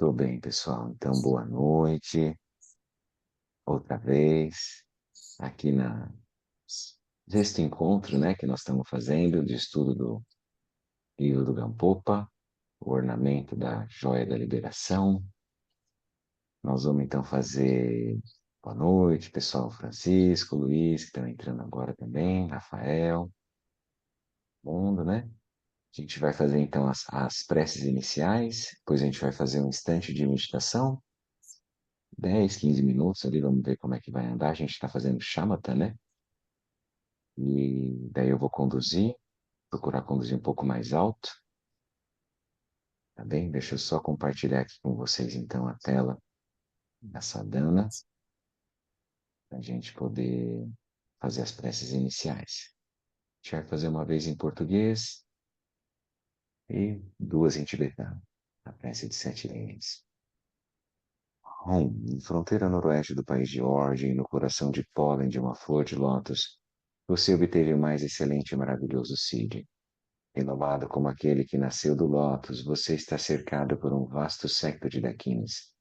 Tô bem, pessoal. Então, boa noite, outra vez, aqui neste encontro, né, que nós estamos fazendo de estudo do livro do Gampopa, o ornamento da joia da liberação. Nós vamos então fazer boa noite, pessoal, Francisco, Luiz, que estão entrando agora também, Rafael, mundo, né? A gente vai fazer então as preces iniciais, depois a gente vai fazer um instante de meditação, 10, 15 minutos ali, vamos ver como é que vai andar. A gente está fazendo shamatha, né? E daí eu vou conduzir, procurar conduzir um pouco mais alto, tá bem? Deixa eu só compartilhar aqui com vocês então a tela da sadhana, para a gente poder fazer as preces iniciais. A gente vai fazer uma vez em português e duas em tibetano, a prece de 7 linhas. Em fronteira noroeste do país de origem, no coração de pólen de uma flor de lótus, você obteve o mais excelente e maravilhoso Siddhi. Renomado como aquele que nasceu do lótus, você está cercado por um vasto séquito de dakinis.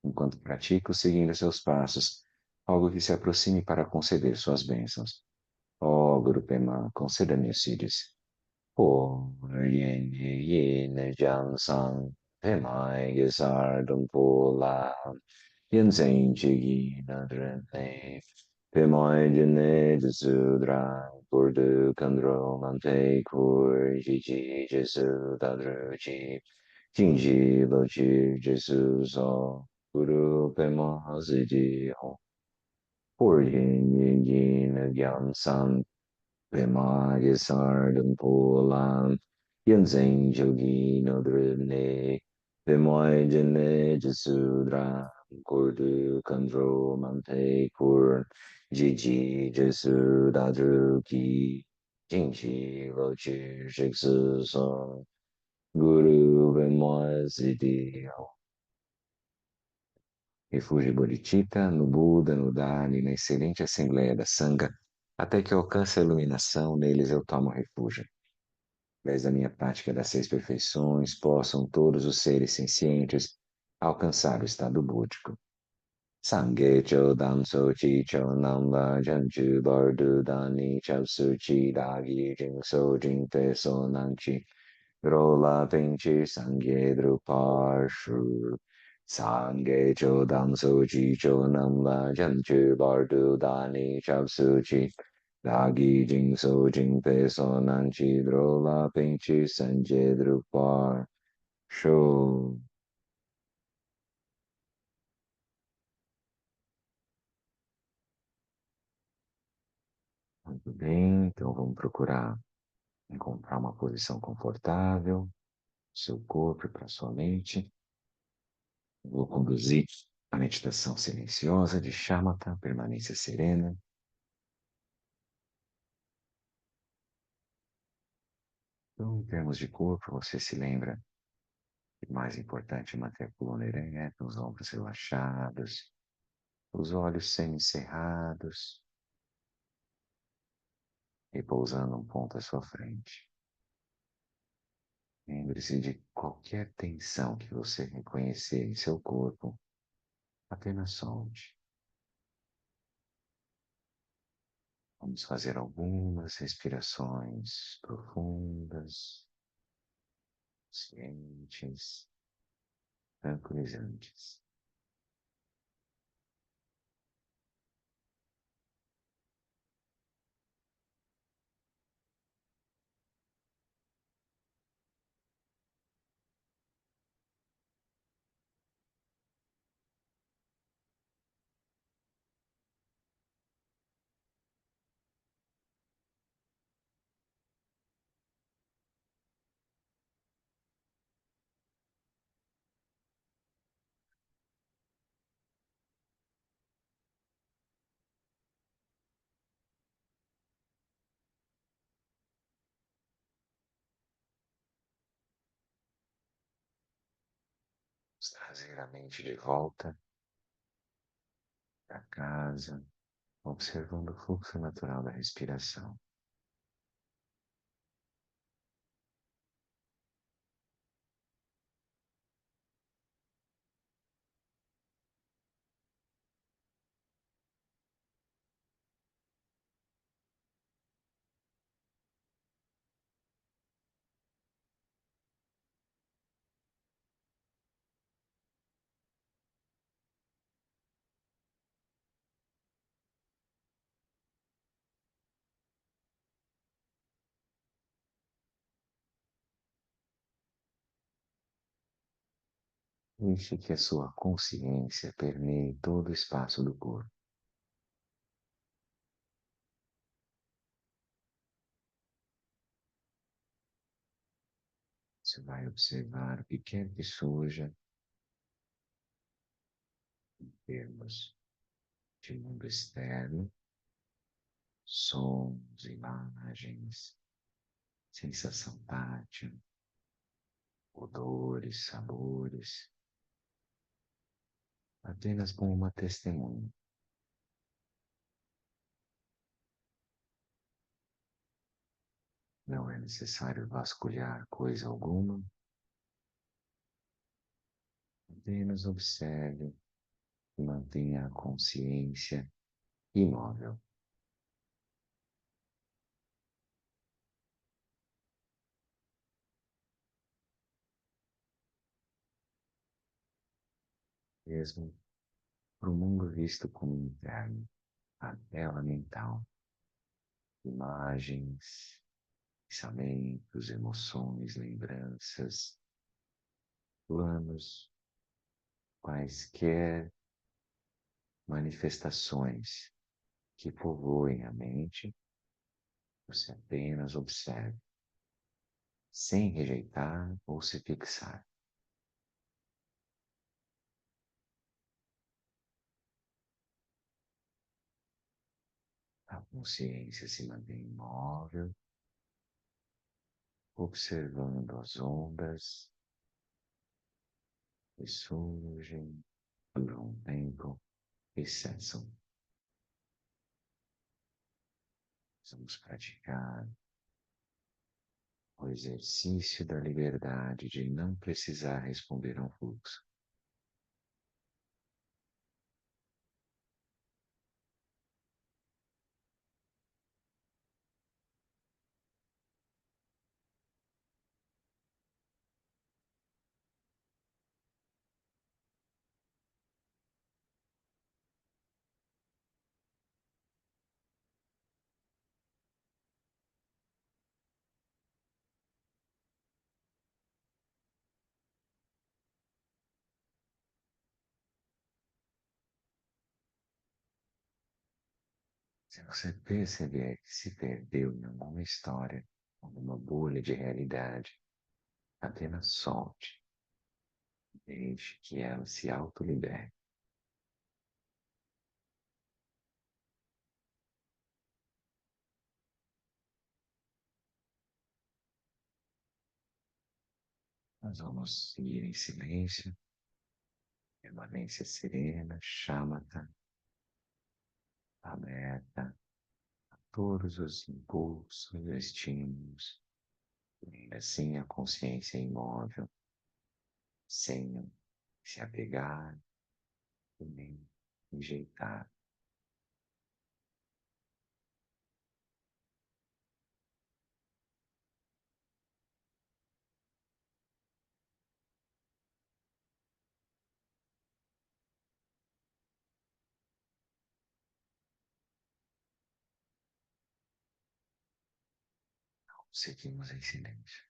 Enquanto pratico, seguindo seus passos, algo que se aproxime para conceder suas bênçãos. Ó Guru Pema, conceda-me os Siddhis. Pô, yen, yen, jansang, Pemai, Gesardum, Pola, Yanzen, Jigi, Nadrene, Pemai, Jene, Sudra, Burdu, Kandro, Mante, Kur, Jiji, Jesu, Dadruji, Jinji, Loji, Jesu, So, Guru, Pema, Zidi, Ho, Por Yin, Yin, Yin, Gyan, San, Pema, Gesardum, Pola, Yanzen, Jogi, Nadrene, Pemai, Jene, Jesudra, Gordu, Kandro, Mante, Kur, Jiji, Jesu, Dadru, Ki, Jinji, Rochi, Shiksu, Son, Guru, Pemai, Siddhi, refúgio Bodhicitta, no Buda, no Dali, na excelente Assembleia da Sangha, até que eu alcance a iluminação, neles eu tomo refúgio. Através da minha prática das 6 perfeições, possam todos os seres sencientes alcançar o estado búdico. Sangye cho danso chi cho namba janchu bardu dani chapsu chi dagi jingso jingpe so nangchi rola penchi sangye drupar shu Sangye cho danso chi cho namba janchu bardu dani chapsu chi dagi jingso jingpe so nangchi rola penchi sangye drupar shu. Muito bem, então vamos procurar encontrar uma posição confortável, seu corpo e para sua mente. Vou conduzir a meditação silenciosa de Shamatha, permanência serena. Então, em termos de corpo, você se lembra que o mais importante é manter a coluna ereta, os ombros relaxados, os olhos semicerrados, repousando um ponto à sua frente. Lembre-se de qualquer tensão que você reconhecer em seu corpo, apenas solte. Vamos fazer algumas respirações profundas, conscientes, tranquilizantes. Vamos trazer a mente de volta para casa, observando o fluxo natural da respiração. Deixe que a sua consciência permeie todo o espaço do corpo. Você vai observar o que quer que surja em termos de mundo externo, sons, imagens, sensação tátil, odores, sabores, apenas como uma testemunha. Não é necessário vasculhar coisa alguma, apenas observe e mantenha a consciência imóvel. Mesmo para o mundo visto como interno, a tela mental, imagens, pensamentos, emoções, lembranças, planos, quaisquer manifestações que povoem a mente, você apenas observe, sem rejeitar ou se fixar. A consciência se mantém imóvel, observando as ondas que surgem, duram um tempo e cessam. Vamos praticar o exercício da liberdade de não precisar responder a um fluxo. Se você perceber que se perdeu em alguma história, alguma bolha de realidade, apenas solte, deixe que ela se autolibere. Nós vamos seguir em silêncio, permanência serena, chamata, aberta a todos os impulsos e estímulos, e ainda assim a consciência imóvel, sem se apegar e nem rejeitar. Seguimos em silêncio.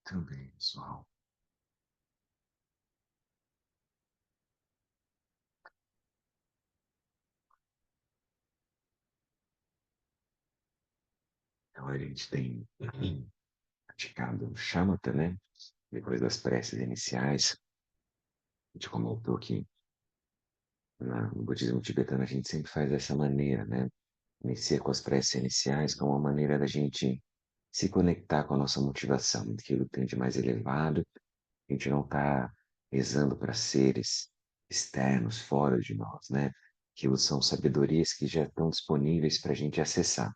Também, pessoal. Então a gente tem praticado o shamatha, né? Depois das preces iniciais, a gente comentou que no budismo tibetano a gente sempre faz dessa maneira, né? Inicia com as preces iniciais como uma maneira da gente se conectar com a nossa motivação, aquilo que tem de mais elevado. A gente não está rezando para seres externos, fora de nós, né? Aquilo são sabedorias que já estão disponíveis para a gente acessar.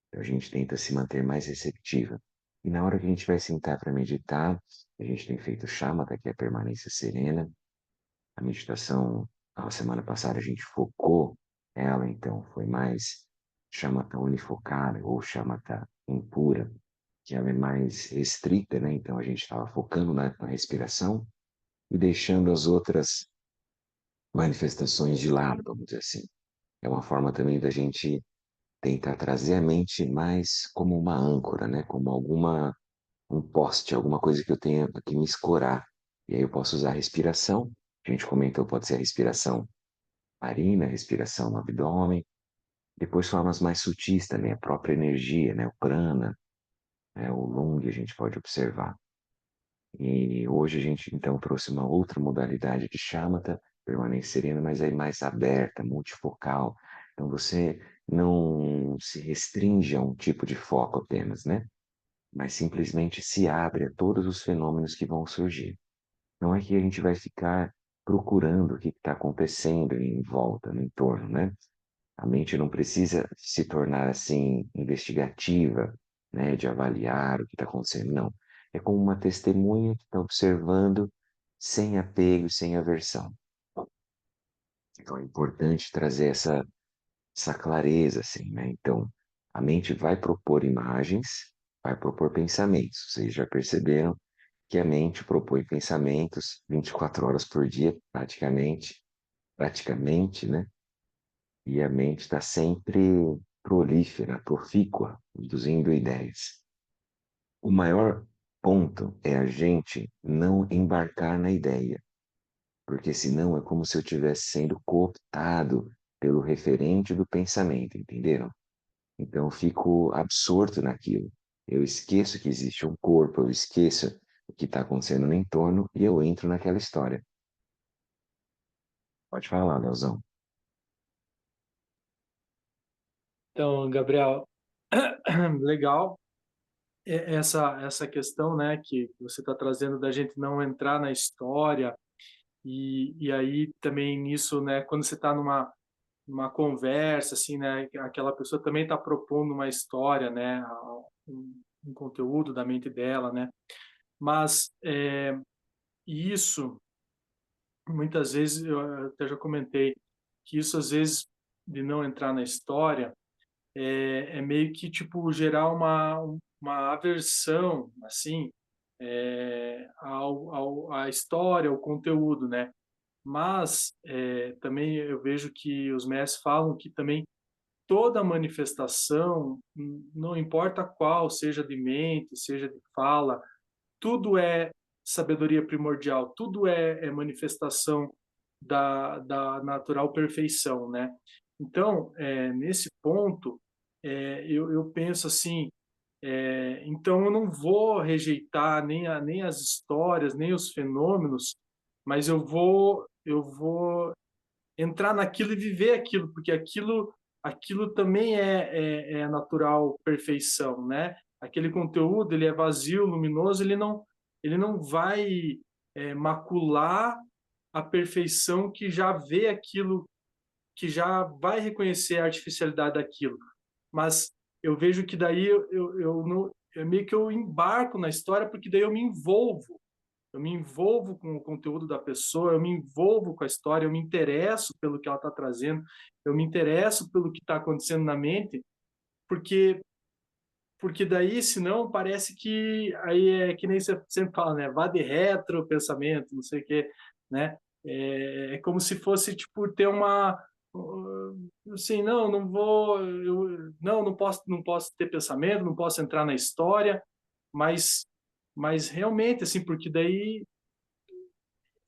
Então, a gente tenta se manter mais receptiva. E na hora que a gente vai sentar para meditar, a gente tem feito shamatha, que é a permanência serena. A meditação, a semana passada a gente focou ela, então foi mais shamatha unifocada ou shamatha impura, que ela é mais restrita, né? Então a gente estava focando na respiração e deixando as outras manifestações de lado, vamos dizer assim. É uma forma também da gente tentar trazer a mente mais como uma âncora, né? Como um poste, alguma coisa que eu tenha que me escorar. E aí eu posso usar a respiração. A gente comentou, pode ser a respiração narina, a respiração no abdômen. Depois formas mais sutis também, a própria energia, né? O prana, né? O lung a gente pode observar. E hoje a gente então trouxe uma outra modalidade de shamatha, permanência serena, mas aí mais aberta, multifocal. Então você não se restringe a um tipo de foco apenas, né? Mas simplesmente se abre a todos os fenômenos que vão surgir. Não é que a gente vai ficar procurando o que está acontecendo em volta, no entorno, né? A mente não precisa se tornar assim investigativa, né, de avaliar o que está acontecendo, não. É como uma testemunha que está observando sem apego, sem aversão. Então é importante trazer essa clareza, assim, né? Então a mente vai propor imagens, vai propor pensamentos. Vocês já perceberam que a mente propõe pensamentos 24 horas por dia, praticamente, né? E a mente está sempre prolífera, profícua, produzindo ideias. O maior ponto é a gente não embarcar na ideia, porque senão é como se eu estivesse sendo cooptado pelo referente do pensamento, entenderam? Então eu fico absorto naquilo. Eu esqueço que existe um corpo, eu esqueço o que está acontecendo no entorno e eu entro naquela história. Pode falar, Leozão. Então, Gabriel, legal essa questão, né, que você está trazendo da gente não entrar na história e aí também nisso, né, quando você está numa conversa, assim, né, aquela pessoa também está propondo uma história, né, um conteúdo da mente dela, né, mas isso, muitas vezes, eu até já comentei, que isso às vezes de não entrar na história é meio que tipo gerar uma aversão assim à história, ao conteúdo, né? Mas também eu vejo que os mestres falam que também toda manifestação, não importa qual, seja de mente, seja de fala, tudo é sabedoria primordial, tudo é manifestação da natural perfeição, né? Então, nesse ponto, eu penso assim, então eu não vou rejeitar nem as histórias, nem os fenômenos, mas eu vou entrar naquilo e viver aquilo, porque aquilo também é a natural perfeição, né? Aquele conteúdo, ele é vazio, luminoso, ele não vai macular a perfeição que já vê aquilo, que já vai reconhecer a artificialidade daquilo. Mas eu vejo que daí eu não, meio que eu embarco na história, porque daí eu me envolvo com o conteúdo da pessoa, eu me envolvo com a história, eu me interesso pelo que ela está trazendo, eu me interesso pelo que está acontecendo na mente, porque daí, senão, parece que aí é que nem você sempre fala, né? Vá de retro pensamento, não sei o quê, né? É como se fosse, tipo, ter assim, não vou, não posso ter pensamento, não posso entrar na história, mas Mas realmente, assim, porque daí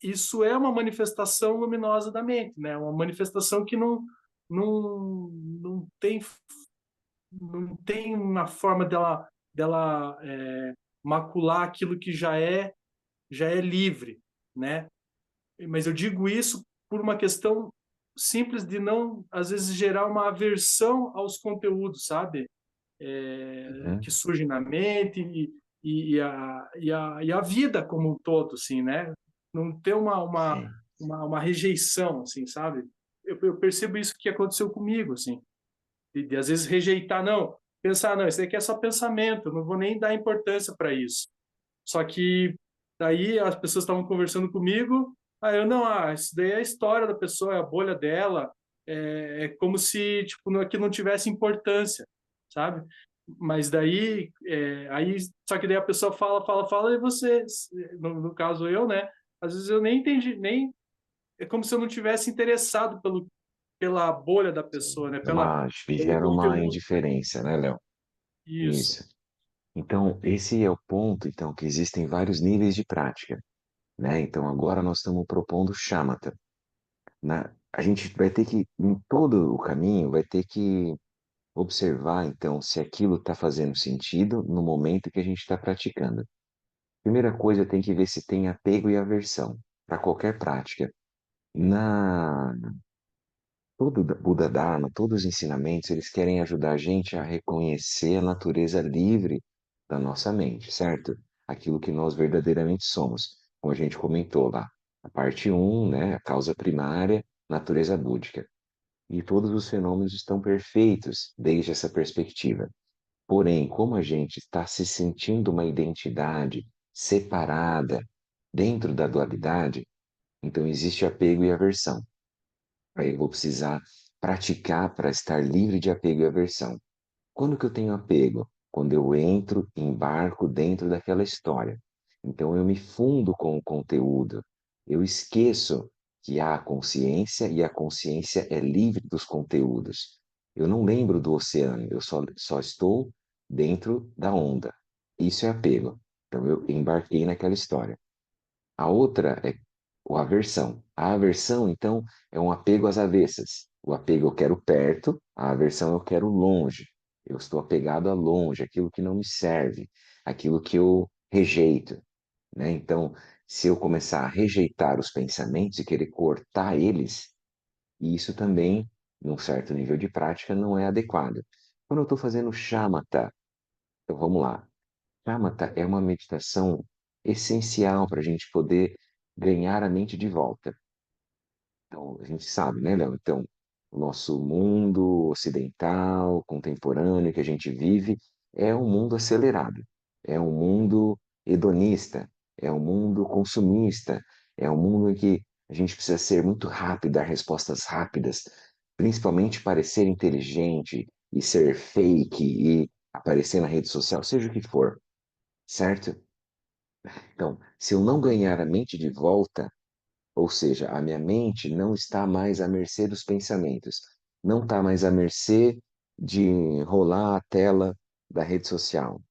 isso é uma manifestação luminosa da mente, né? Uma manifestação que não, não tem, não tem uma forma dela macular aquilo que já é livre, né? Mas eu digo isso por uma questão simples de não, às vezes, gerar uma aversão aos conteúdos, sabe? Uhum. Que surgem na mente e a vida como um todo, assim, né? Não ter Sim. uma rejeição, assim, sabe? Eu percebo isso que aconteceu comigo, assim, de às vezes rejeitar, não, pensar, não, isso daqui é só pensamento, eu não vou nem dar importância para isso. Só que daí as pessoas estavam conversando comigo, aí eu, não, isso daí é a história da pessoa, é a bolha dela, é como se, tipo, aquilo não tivesse importância, sabe? Mas daí, só que daí a pessoa fala, e você, no caso eu, né? Às vezes eu nem entendi, nem, é como se eu não tivesse interessado pela bolha da Sim. pessoa, né? Pelo Gera uma conteúdo. indiferença, né, Léo? Isso. Isso. Então, esse é o ponto, então, que existem vários níveis de prática, né? Então, agora nós estamos propondo shamatha, né? A gente vai ter que, em todo o caminho, vai ter que observar, então, se aquilo está fazendo sentido no momento que a gente está praticando. Primeira coisa, tem que ver se tem apego e aversão para qualquer prática. Na Todo Buda Dharma, todos os ensinamentos, eles querem ajudar a gente a reconhecer a natureza livre da nossa mente, certo? Aquilo que nós verdadeiramente somos. Como a gente comentou lá, a parte um, né, a causa primária, natureza búdica. E todos os fenômenos estão perfeitos desde essa perspectiva. Porém, como a gente está se sentindo uma identidade separada dentro da dualidade, então existe apego e aversão. Aí eu vou precisar praticar para estar livre de apego e aversão. Quando que eu tenho apego? Quando eu entro, embarco dentro daquela história. Então eu me fundo com o conteúdo. Eu esqueço que há consciência e a consciência é livre dos conteúdos. Eu não lembro do oceano, eu só estou dentro da onda. Isso é apego. Então eu embarquei naquela história. A outra é a aversão. A aversão, então, é um apego às avessas. O apego eu quero perto, a aversão eu quero longe. Eu estou apegado a longe, aquilo que não me serve, aquilo que eu rejeito, né? Então, se eu começar a rejeitar os pensamentos e querer cortar eles, isso também, num certo nível de prática, não é adequado. Quando eu estou fazendo shamatha, então vamos lá. Shamatha é uma meditação essencial para a gente poder ganhar a mente de volta. Então, a gente sabe, né, Léo? Então, o nosso mundo ocidental, contemporâneo que a gente vive, é um mundo acelerado, é um mundo hedonista, é um mundo consumista, é um mundo em que a gente precisa ser muito rápido, dar respostas rápidas, principalmente parecer inteligente e ser fake e aparecer na rede social, seja o que for, certo? Então, se eu não ganhar a mente de volta, ou seja, a minha mente não está mais à mercê dos pensamentos, não está mais à mercê de rolar a tela da rede social,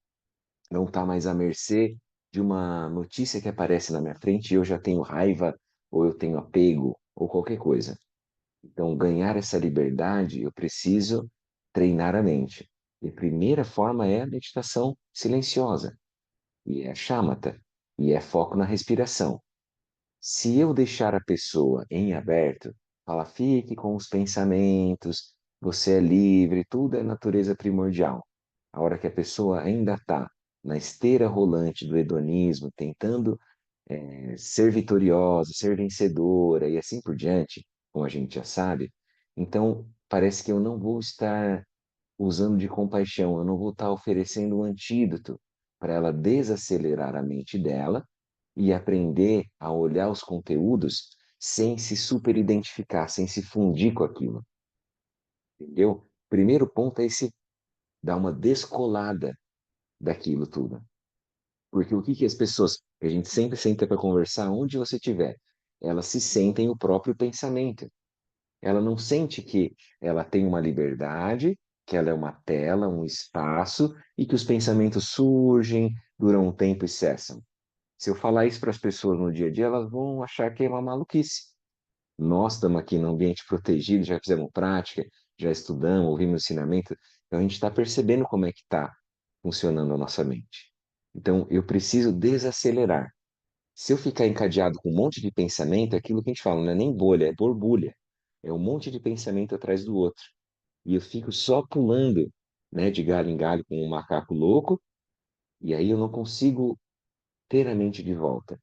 não está mais à mercê de uma notícia que aparece na minha frente e eu já tenho raiva, ou eu tenho apego, ou qualquer coisa. Então, ganhar essa liberdade, eu preciso treinar a mente. E a primeira forma é a meditação silenciosa, e é shamatha, e é foco na respiração. Se eu deixar a pessoa em aberto, fala, fique com os pensamentos, você é livre, tudo é natureza primordial. A hora que a pessoa ainda está na esteira rolante do hedonismo, tentando ser vitoriosa, ser vencedora e assim por diante, como a gente já sabe, então parece que eu não vou estar usando de compaixão, eu não vou estar oferecendo um antídoto para ela desacelerar a mente dela e aprender a olhar os conteúdos sem se superidentificar, sem se fundir com aquilo, entendeu? Primeiro ponto é esse, dar uma descolada daquilo tudo. Porque o que que as pessoas, a gente sempre senta para conversar, onde você estiver, elas se sentem o próprio pensamento. Ela não sente que ela tem uma liberdade, que ela é uma tela, um espaço, e que os pensamentos surgem duram um tempo e cessam. Se eu falar isso para as pessoas no dia a dia, elas vão achar que é uma maluquice. Nós estamos aqui num ambiente protegido, já fizemos prática, já estudamos, ouvimos ensinamento, então a gente está percebendo como é que está funcionando a nossa mente. Então eu preciso desacelerar. Se eu ficar encadeado com um monte de pensamento, é aquilo que a gente fala, não é nem bolha, é borbulha. É um monte de pensamento atrás do outro. E eu fico só pulando, né, de galho em galho com um macaco louco, e aí eu não consigo ter a mente de volta.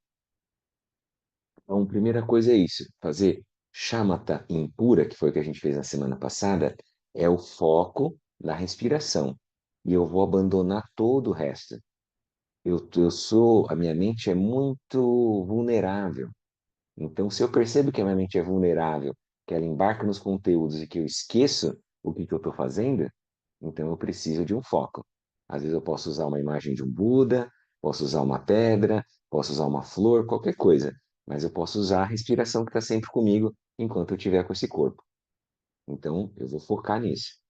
Então, a primeira coisa é isso, fazer shamatha impura, que foi o que a gente fez na semana passada, é o foco na respiração. E eu vou abandonar todo o resto. A minha mente é muito vulnerável. Então, se eu percebo que a minha mente é vulnerável, que ela embarca nos conteúdos e que eu esqueço o que eu estou fazendo, então eu preciso de um foco. Às vezes eu posso usar uma imagem de um Buda, posso usar uma pedra, posso usar uma flor, qualquer coisa, mas eu posso usar a respiração que está sempre comigo enquanto eu estiver com esse corpo. Então eu vou focar nisso.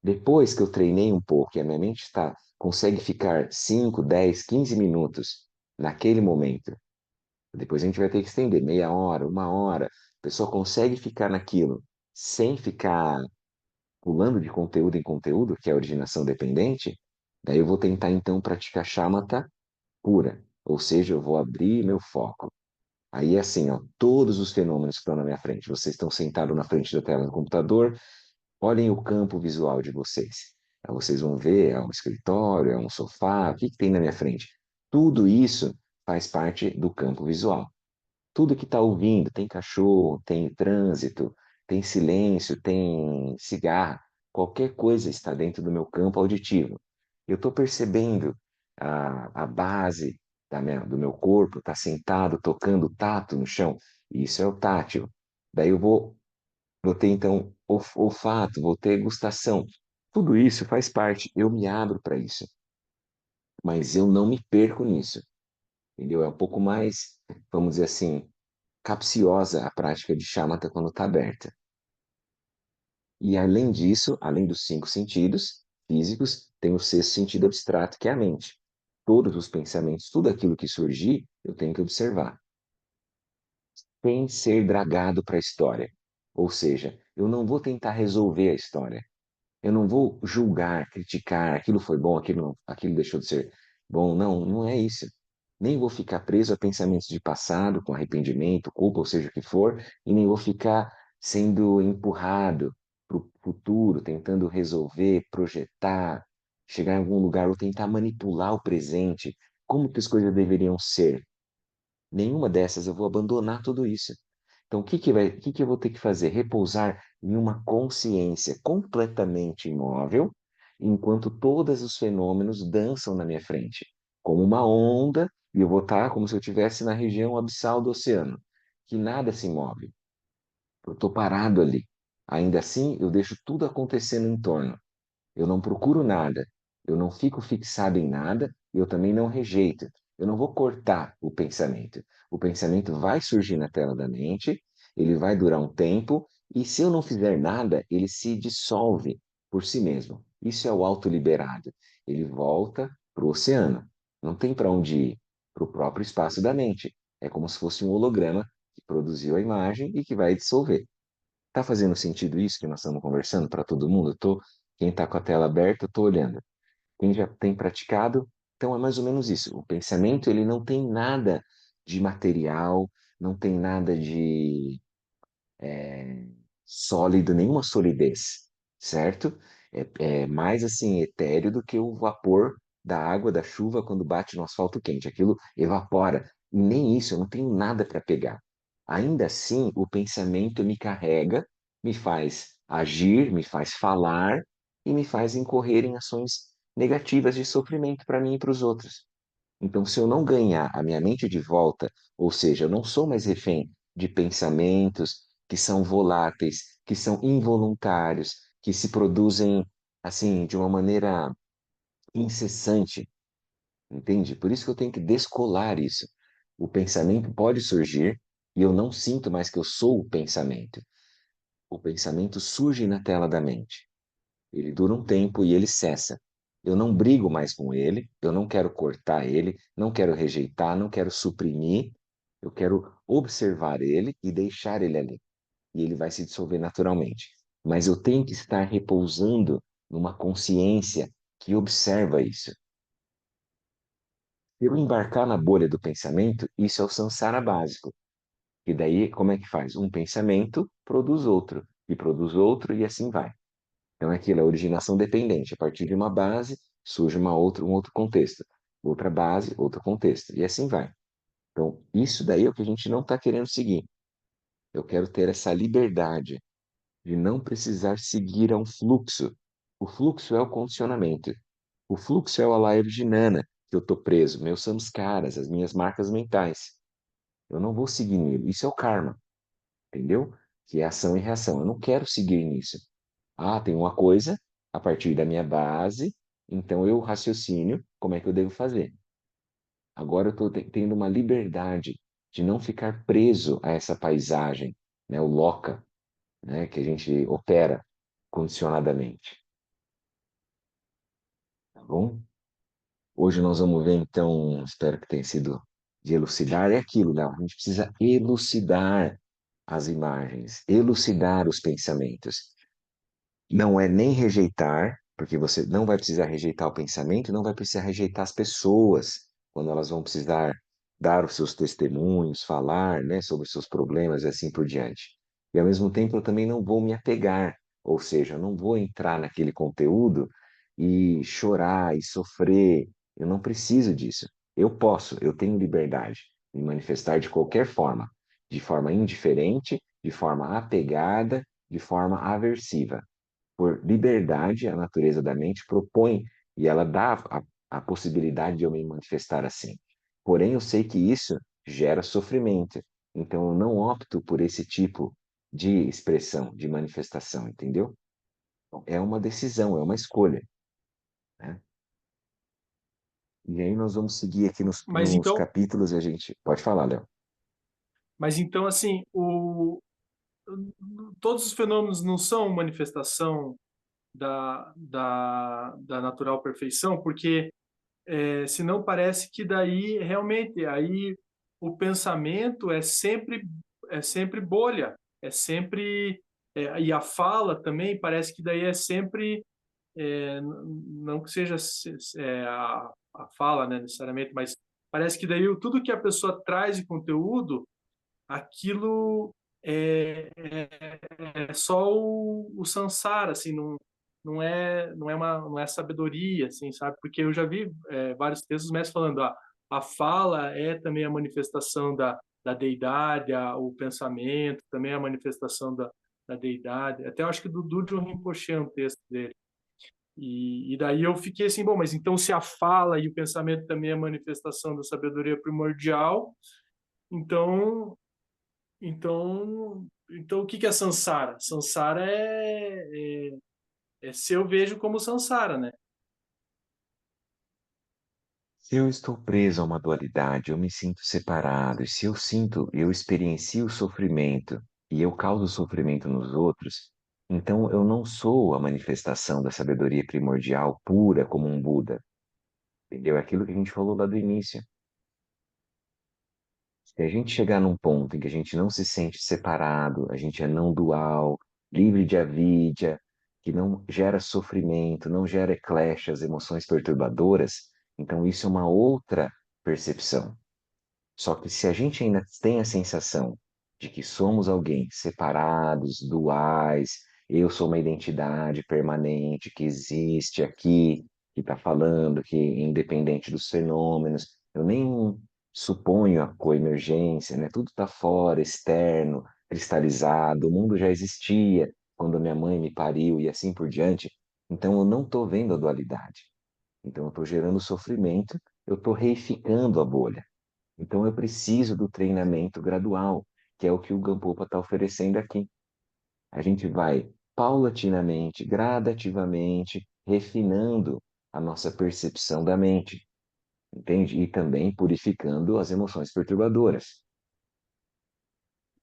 Depois que eu treinei um pouco e a minha mente consegue ficar 5, 10, 15 minutos naquele momento, depois a gente vai ter que estender meia hora, uma hora. A pessoa consegue ficar naquilo sem ficar pulando de conteúdo em conteúdo, que é a originação dependente. Daí eu vou tentar então praticar shamatha pura, ou seja, eu vou abrir meu foco. Aí é assim, ó, todos os fenômenos que estão na minha frente. Vocês estão sentados na frente da tela do computador, olhem o campo visual de vocês. Aí vocês vão ver, é um escritório, é um sofá, o que que tem na minha frente? Tudo isso faz parte do campo visual. Tudo que está ouvindo, tem cachorro, tem trânsito, tem silêncio, tem cigarro, qualquer coisa está dentro do meu campo auditivo. Eu estou percebendo a base do meu corpo, está sentado, tocando o tato no chão, isso é o tátil. Daí vou ter então olfato, vou ter gustação. Tudo isso faz parte, eu me abro para isso, mas eu não me perco nisso, entendeu? É um pouco mais, vamos dizer assim, capciosa a prática de shamatha quando está aberta. E além disso, além dos cinco sentidos físicos, tem o sexto sentido abstrato, que é a mente. Todos os pensamentos, tudo aquilo que surgir, eu tenho que observar, sem ser dragado para a história. Ou seja, eu não vou tentar resolver a história. Eu não vou julgar, criticar, aquilo foi bom, aquilo deixou de ser bom. Não, não é isso. Nem vou ficar preso a pensamentos de passado, com arrependimento, culpa, ou seja o que for, e nem vou ficar sendo empurrado para o futuro, tentando resolver, projetar, chegar em algum lugar ou tentar manipular o presente, como que as coisas deveriam ser. Nenhuma dessas eu vou abandonar tudo isso. Então, o que que eu vou ter que fazer? Repousar em uma consciência completamente imóvel, enquanto todos os fenômenos dançam na minha frente, como uma onda, e eu vou estar como se eu estivesse na região abissal do oceano, que nada se move. Eu estou parado ali. Ainda assim, eu deixo tudo acontecer no entorno. Eu não procuro nada, eu não fico fixado em nada, eu também não rejeito. Eu não vou cortar o pensamento. O pensamento vai surgir na tela da mente, ele vai durar um tempo, e se eu não fizer nada, ele se dissolve por si mesmo. Isso é o autoliberado. Ele volta para o oceano. Não tem para onde ir, para o próprio espaço da mente. É como se fosse um holograma que produziu a imagem e que vai dissolver. Tá fazendo sentido isso que nós estamos conversando para todo mundo? Quem está com a tela aberta, eu estou olhando. Quem já tem praticado, então é mais ou menos isso. O pensamento, ele não tem nada de material, não tem nada de sólido, nenhuma solidez, certo? É mais assim etéreo do que o vapor da água da chuva quando bate no asfalto quente. Aquilo evapora. E nem isso, eu não tenho nada para pegar. Ainda assim, o pensamento me carrega, me faz agir, me faz falar e me faz incorrer em ações negativas de sofrimento para mim e para os outros. Então, se eu não ganhar a minha mente de volta, ou seja, eu não sou mais refém de pensamentos que são voláteis, que são involuntários, que se produzem assim de uma maneira incessante, entende? Por isso que eu tenho que descolar isso. O pensamento pode surgir e eu não sinto mais que eu sou o pensamento. O pensamento surge na tela da mente. Ele dura um tempo e ele cessa. Eu não brigo mais com ele, eu não quero cortar ele, não quero rejeitar, não quero suprimir, eu quero observar ele e deixar ele ali. E ele vai se dissolver naturalmente. Mas eu tenho que estar repousando numa consciência que observa isso. Se eu embarcar na bolha do pensamento, isso é o samsara básico. E daí, como é que faz? Um pensamento produz outro, e produz outro, e assim vai. Então, é aquilo, é originação dependente. A partir de uma base, surge um outro contexto. Outra base, outro contexto. E assim vai. Então, isso daí é o que a gente não está querendo seguir. Eu quero ter essa liberdade de não precisar seguir a um fluxo. O fluxo é o condicionamento. O fluxo é o alayava jnana, que eu estou preso, meus samskaras, as minhas marcas mentais. Eu não vou seguir nele. Isso é o karma, entendeu? Que é ação e reação. Eu não quero seguir nisso. Ah, tem uma coisa a partir da minha base, então eu raciocínio como é que eu devo fazer. Agora eu estou tendo uma liberdade de não ficar preso a essa paisagem, né, o loca, né, que a gente opera condicionadamente, tá bom? Hoje nós vamos ver, então, espero que tenha sido de elucidar, é aquilo, Léo, a gente precisa elucidar as imagens, elucidar os pensamentos. Não é nem rejeitar, porque você não vai precisar rejeitar o pensamento, não vai precisar rejeitar as pessoas quando elas vão precisar dar os seus testemunhos, falar, né, sobre os seus problemas e assim por diante. E ao mesmo tempo eu também não vou me apegar, ou seja, eu não vou entrar naquele conteúdo e chorar e sofrer. Eu não preciso disso. Eu posso, eu tenho liberdade de me manifestar de forma indiferente, de forma apegada, de forma aversiva. Por liberdade, a natureza da mente propõe e ela dá a possibilidade de eu me manifestar assim. Porém, eu sei que isso gera sofrimento. Então, eu não opto por esse tipo de expressão, de manifestação, entendeu? É uma decisão, é uma escolha, né? E aí nós vamos seguir aqui Mas nos então, capítulos e a gente pode falar, Léo. mas então assim, todos os fenômenos não são manifestação da natural perfeição, porque senão parece que daí realmente aí o pensamento é sempre bolha, é sempre e a fala também parece que daí é sempre não que seja a fala, né, necessariamente, mas parece que daí tudo que a pessoa traz de conteúdo, aquilo é só o samsara, assim, não é sabedoria, assim, sabe? Porque eu já vi vários textos mestres falando, a fala é também a manifestação da deidade, o pensamento também é a manifestação da deidade. Até eu acho que do Dudjom Rinpoche é um texto dele. E daí eu fiquei assim, bom, mas então se a fala e o pensamento também é manifestação da sabedoria primordial, então então, o que que é Sansara? Sansara se eu vejo como Sansara, né? Se eu estou preso a uma dualidade, eu me sinto separado, e se eu sinto, eu experiencio o sofrimento e eu causo sofrimento nos outros, então eu não sou a manifestação da sabedoria primordial pura como um Buda. Entendeu? É aquilo que a gente falou lá do início. Se a gente chegar num ponto em que a gente não se sente separado, a gente é não dual, livre de avidya, que não gera sofrimento, não gera kleshas, emoções perturbadoras, então isso é uma outra percepção. Só que se a gente ainda tem a sensação de que somos alguém separados, duais, eu sou uma identidade permanente que existe aqui, que está falando que é independente dos fenômenos, eu nem suponho a coemergência, né? Tudo está fora, externo, cristalizado, o mundo já existia quando minha mãe me pariu e assim por diante. Então eu não estou vendo a dualidade. Então eu estou gerando sofrimento, eu estou reificando a bolha. Então, eu preciso do treinamento gradual, que é o que o Gampopa está oferecendo aqui. A gente vai paulatinamente, gradativamente, refinando a nossa percepção da mente, entende? E também purificando as emoções perturbadoras.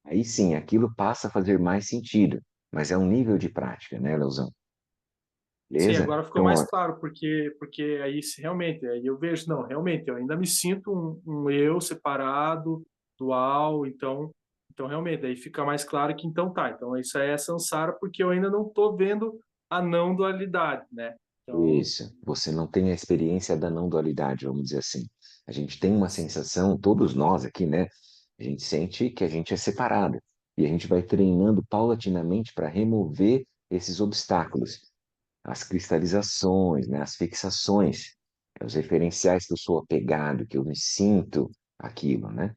Aí sim, aquilo passa a fazer mais sentido, mas é um nível de prática, né, Leozão? Sim, beleza? agora ficou Então, mais ó, claro, porque aí realmente, aí eu vejo, não, realmente, eu ainda me sinto um eu separado, dual, então realmente, aí fica mais claro que então tá, então isso aí é samsara porque eu ainda não estou vendo a não dualidade, né? Então, isso, você não tem a experiência da não dualidade, vamos dizer assim. A gente tem uma sensação, todos nós aqui, né? A gente sente que a gente é separado. E a gente vai treinando paulatinamente para remover esses obstáculos, as cristalizações, né? As fixações, os referenciais que eu sou apegado, que eu me sinto aquilo, né?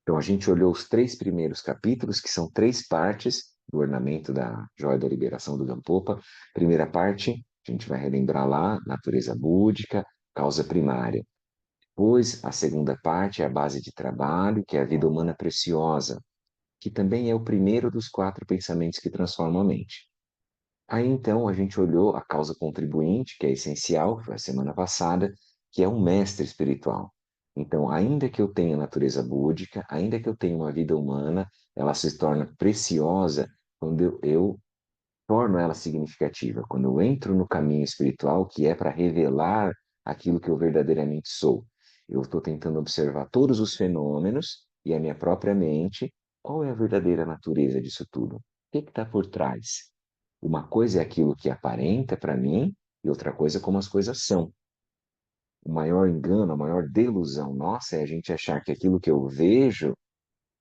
Então a gente olhou os três primeiros capítulos, que são três partes do ornamento da Joia da Liberação do Gampopa. Primeira parte, a gente vai relembrar lá, natureza búdica, causa primária. Depois, a segunda parte é a base de trabalho, que é a vida humana preciosa, que também é o primeiro dos quatro pensamentos que transformam a mente. Aí então a gente olhou a causa contribuinte, que é essencial, foi a semana passada, que é um mestre espiritual. Então, ainda que eu tenha natureza búdica, ainda que eu tenha uma vida humana, ela se torna preciosa quando eu torno ela significativa, quando eu entro no caminho espiritual, que é para revelar aquilo que eu verdadeiramente sou. Eu estou tentando observar todos os fenômenos e a minha própria mente, qual é a verdadeira natureza disso tudo? O que está por trás? Uma coisa é aquilo que aparenta para mim e outra coisa é como as coisas são. O maior engano, a maior delusão nossa é a gente achar que aquilo que eu vejo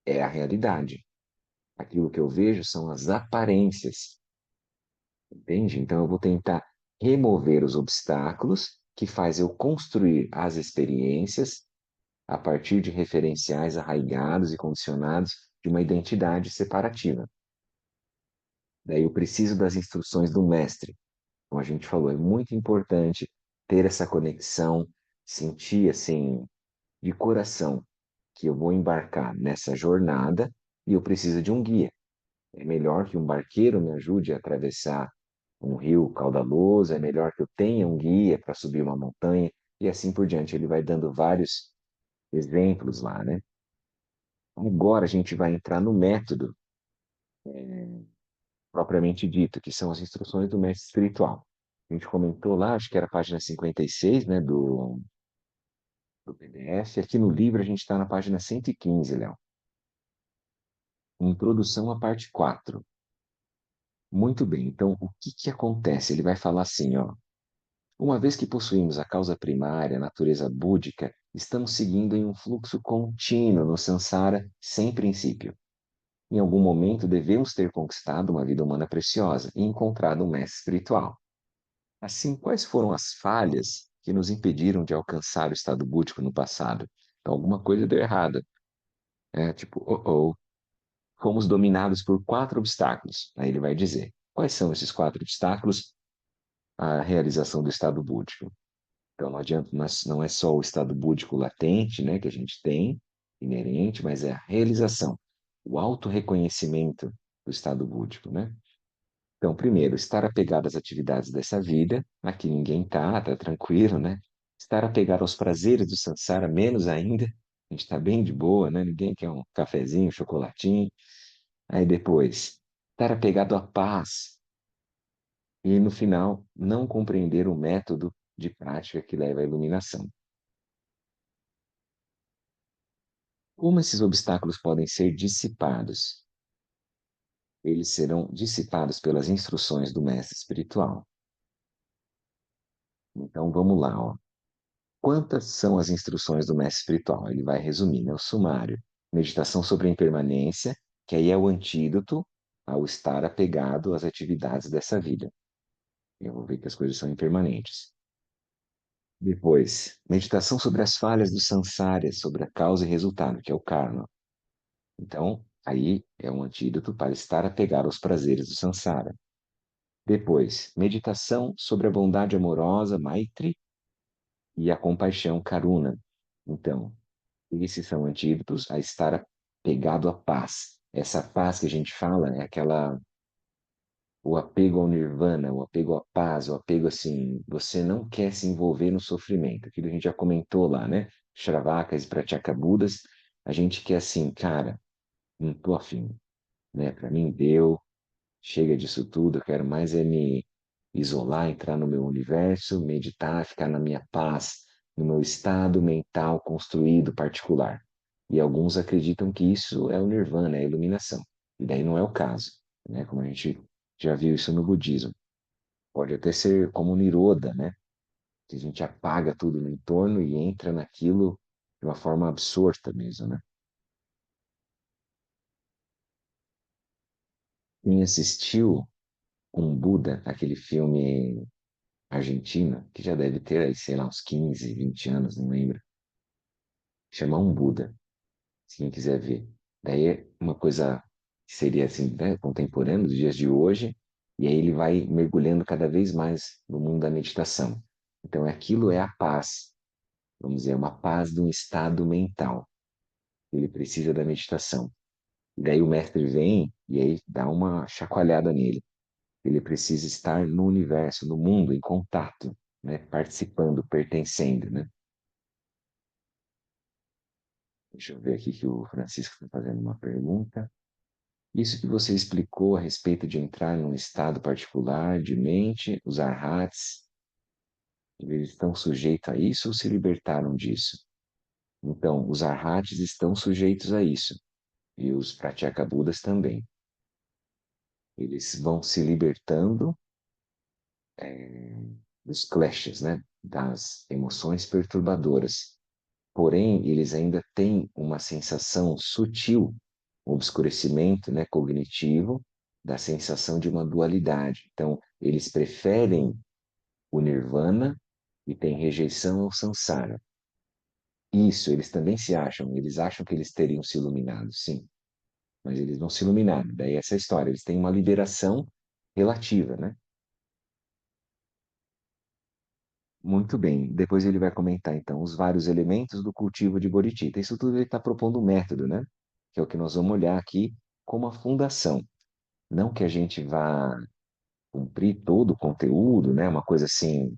é a realidade. Aquilo que eu vejo são as aparências. Entende? Então eu vou tentar remover os obstáculos que faz eu construir as experiências a partir de referenciais arraigados e condicionados de uma identidade separativa. Daí eu preciso das instruções do mestre. Como a gente falou, é muito importante ter essa conexão, sentir assim de coração que eu vou embarcar nessa jornada e eu preciso de um guia. É melhor que um barqueiro me ajude a atravessar um rio caudaloso, é melhor que eu tenha um guia para subir uma montanha e assim por diante. Ele vai dando vários exemplos lá, né? Agora a gente vai entrar no método propriamente dito, que são as instruções do mestre espiritual. A gente comentou lá, acho que era a página 56, né, do PDF. Aqui no livro a gente está na página 115, Léo. Introdução à parte 4. Muito bem, então o que que acontece? Ele vai falar assim, ó. Uma vez que possuímos a causa primária, a natureza búdica, estamos seguindo em um fluxo contínuo no samsara sem princípio. Em algum momento devemos ter conquistado uma vida humana preciosa e encontrado um mestre espiritual. Assim, quais foram as falhas que nos impediram de alcançar o estado búdico no passado? Então, alguma coisa deu errado. É, tipo, fomos dominados por quatro obstáculos. Aí ele vai dizer: quais são esses quatro obstáculos à realização do estado búdico? Então, não adianta, não é só o estado búdico latente, né, que a gente tem, inerente, mas é a realização, o autorreconhecimento do estado búdico, né? Então, primeiro, estar apegado às atividades dessa vida, aqui ninguém tá tranquilo, né? Estar apegado aos prazeres do samsara, menos ainda, a gente está bem de boa, né? Ninguém quer um cafezinho, um chocolatinho. Aí depois, estar apegado à paz. E no final, não compreender o método de prática que leva à iluminação. Como esses obstáculos podem ser dissipados? Eles serão dissipados pelas instruções do mestre espiritual. Então vamos lá, ó. Quantas são as instruções do mestre espiritual? Ele vai resumir, né? O sumário. Meditação sobre a impermanência, que aí é o antídoto ao estar apegado às atividades dessa vida. Eu vou ver que as coisas são impermanentes. Depois, meditação sobre as falhas do samsara, sobre a causa e resultado, que é o karma. Então, aí é um antídoto para estar apegado aos prazeres do samsara. Depois, meditação sobre a bondade amorosa, Maitri, e a compaixão, Karuna. Então, esses são antídotos a estar apegado à paz. Essa paz que a gente fala é aquela o apego ao nirvana, o apego à paz, o apego assim, você não quer se envolver no sofrimento. Aquilo que a gente já comentou lá, né? Shravakas e Pratyekabudas, a gente quer assim, cara, não tô afim, né? Para mim deu, chega disso tudo, eu quero mais é me isolar, entrar no meu universo, meditar, ficar na minha paz, no meu estado mental construído particular. E alguns acreditam que isso é o nirvana, é a iluminação. E daí não é o caso, né? Como a gente já viu isso no budismo. Pode até ser como o Niroda, né? Que a gente apaga tudo no entorno e entra naquilo de uma forma absorta mesmo, né? Quem assistiu um Buda, aquele filme argentino, que já deve ter aí, sei lá, uns 15, 20 anos, não lembro, chama Um Buda, se quem quiser ver. Daí é uma coisa que seria assim, né, contemporânea dos dias de hoje, e aí ele vai mergulhando cada vez mais no mundo da meditação. Então, aquilo é a paz, vamos dizer, uma paz de um estado mental. Ele precisa da meditação. E daí o mestre vem e aí dá uma chacoalhada nele. Ele precisa estar no universo, no mundo, em contato, né? Participando, pertencendo, né? Deixa eu ver aqui que o Francisco está fazendo uma pergunta. Isso que você explicou a respeito de entrar num estado particular de mente, os arhats, eles estão sujeitos a isso ou se libertaram disso? Então, os arhats estão sujeitos a isso, e os pratyekabudas também. Eles vão se libertando dos clashes, né? Das emoções perturbadoras. Porém, eles ainda têm uma sensação sutil, um obscurecimento, né, cognitivo, da sensação de uma dualidade. Então, eles preferem o nirvana e têm rejeição ao samsara. Isso, eles também se acham, eles acham que eles teriam se iluminado, sim, mas eles não se iluminaram. Daí essa história, eles têm uma liberação relativa, né? Muito bem. Depois ele vai comentar, então, os vários elementos do cultivo de Bodhicitta. Isso tudo ele está propondo um método, né? Que é o que nós vamos olhar aqui como a fundação. Não que a gente vá cumprir todo o conteúdo, né? Uma coisa assim,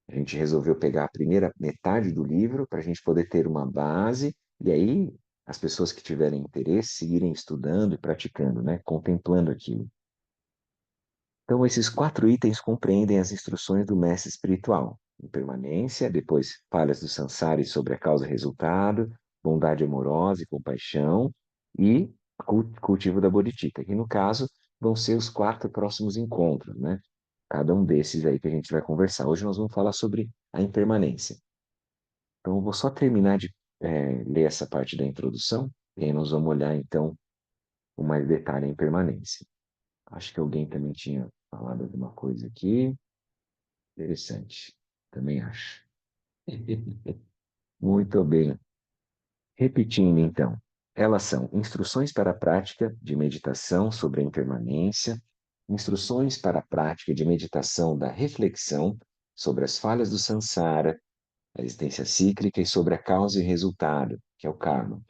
a gente resolveu pegar a primeira metade do livro para a gente poder ter uma base, e aí as pessoas que tiverem interesse seguirem estudando e praticando, né? Contemplando aquilo. Então, esses quatro itens compreendem as instruções do mestre espiritual: impermanência, depois falhas do samsara sobre a causa e resultado, bondade amorosa e compaixão e cultivo da bodhicitta, que no caso vão ser os quatro próximos encontros, né? Cada um desses aí que a gente vai conversar. Hoje nós vamos falar sobre a impermanência. Então, eu vou só terminar de ler essa parte da introdução e aí nós vamos olhar então com mais detalhe a impermanência. Acho que alguém também tinha falado alguma coisa aqui. Interessante. Também acho. Muito bem. Repetindo, então. Elas são instruções para a prática de meditação sobre a impermanência, instruções para a prática de meditação da reflexão sobre as falhas do samsara, a existência cíclica e sobre a causa e resultado, que é o karma.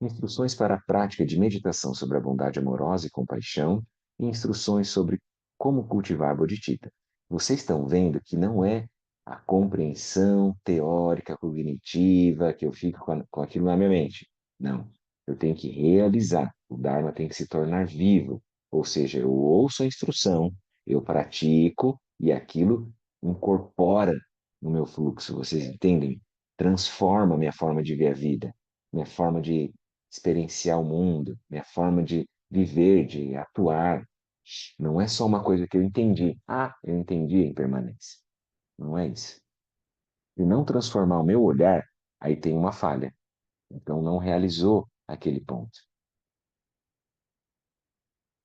Instruções para a prática de meditação sobre a bondade amorosa e compaixão e instruções sobre como cultivar bodhicitta. Vocês estão vendo que não é a compreensão teórica, cognitiva, que eu fico com aquilo na minha mente. Não. Eu tenho que realizar. O Dharma tem que se tornar vivo. Ou seja, eu ouço a instrução, eu pratico e aquilo incorpora no meu fluxo. Vocês entendem? Transforma a minha forma de ver a vida, minha forma de experienciar o mundo, minha forma de viver, de atuar. Não é só uma coisa que eu entendi. Ah, eu entendi a impermanência. Não é isso. Se não transformar o meu olhar, aí tem uma falha. Então não realizou aquele ponto.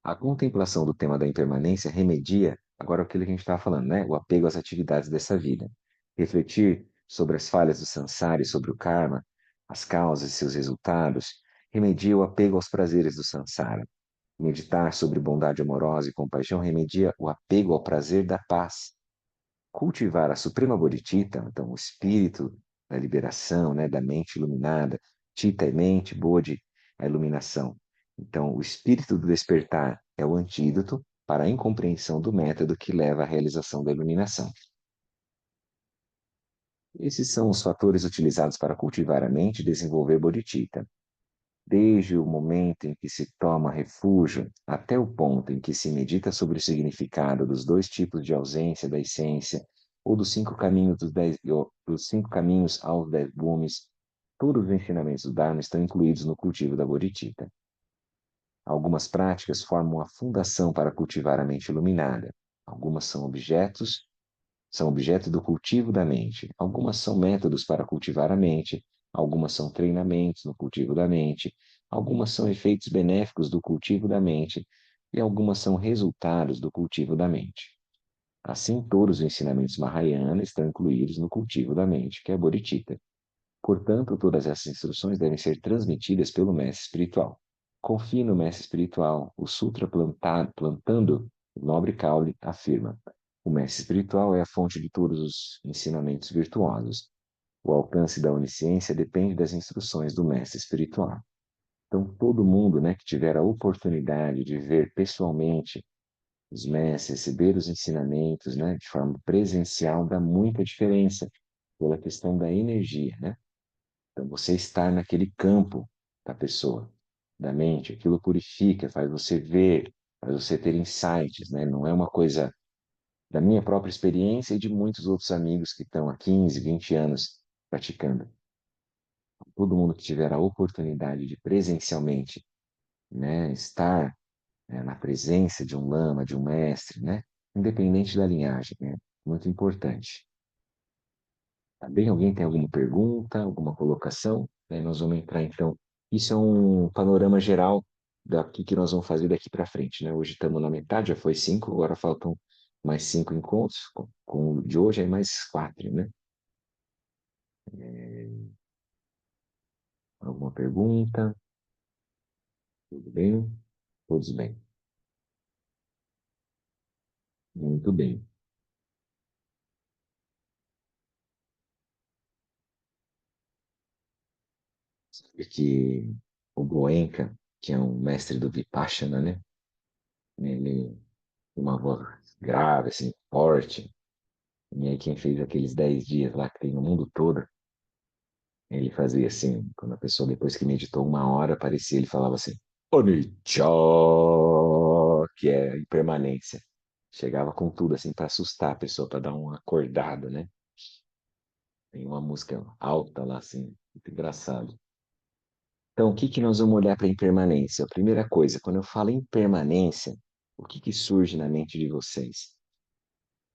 A contemplação do tema da impermanência remedia, agora aquilo que a gente estava falando, né? O apego às atividades dessa vida. Refletir sobre as falhas do samsara e sobre o karma, as causas e seus resultados, remedia o apego aos prazeres do samsara. Meditar sobre bondade amorosa e compaixão remedia o apego ao prazer da paz. Cultivar a suprema bodhicitta, então o espírito da liberação, né, da mente iluminada. Chitta é mente, bodhi é a iluminação. Então, o espírito do despertar é o antídoto para a incompreensão do método que leva à realização da iluminação. Esses são os fatores utilizados para cultivar a mente e desenvolver bodhicitta. desde o momento em que se toma refúgio até o ponto em que se medita sobre o significado dos dois tipos de ausência da essência, ou dos 5 caminhos dos 5 caminhos aos 10 gumes, todos os ensinamentos do Dharma estão incluídos no cultivo da bodhicitta. Algumas práticas formam a fundação para cultivar a mente iluminada. Algumas são objeto do cultivo da mente. Algumas são métodos para cultivar a mente, algumas são treinamentos no cultivo da mente, algumas são efeitos benéficos do cultivo da mente e algumas são resultados do cultivo da mente. Assim, todos os ensinamentos Mahayana estão incluídos no cultivo da mente, que é a Bodhicitta. Portanto, todas essas instruções devem ser transmitidas pelo mestre espiritual. Confie no mestre espiritual. O Sutra Plantando o Nobre Caule afirma: o mestre espiritual é a fonte de todos os ensinamentos virtuosos. O alcance da onisciência depende das instruções do mestre espiritual. Então, todo mundo, né, que tiver a oportunidade de ver pessoalmente os mestres, receber os ensinamentos, né, de forma presencial, dá muita diferença pela questão da energia, né? Então, você estar naquele campo da pessoa, da mente, aquilo purifica, faz você ver, faz você ter insights, né? Não é uma coisa da minha própria experiência e de muitos outros amigos que estão há 15, 20 anos praticando. Todo mundo que tiver a oportunidade de presencialmente, né, estar, né, na presença de um lama, de um mestre, né, independente da linhagem, né, muito importante. Tá bem? Alguém tem alguma pergunta, alguma colocação? Daí nós vamos entrar então. Isso é um panorama geral daqui que nós vamos fazer daqui para frente, né? Hoje estamos na metade, já foi 5, agora faltam mais 5 encontros. Com o de hoje é mais 4, né? Alguma pergunta? Tudo bem? Todos bem. Muito bem. Sabe que o Goenka, que é um mestre do Vipassana, né? Ele tem uma voz grave, assim, forte. E aí quem fez aqueles 10 dias lá que tem no mundo todo, ele fazia assim, quando a pessoa depois que meditou 1 hora, aparecia, ele falava assim, Onichan, que é impermanência. Chegava com tudo assim para assustar a pessoa, para dar uma acordada, né? Tem uma música alta lá assim, muito engraçado. Então, o que que nós vamos olhar para a impermanência? A primeira coisa, quando eu falo impermanência, o que que surge na mente de vocês?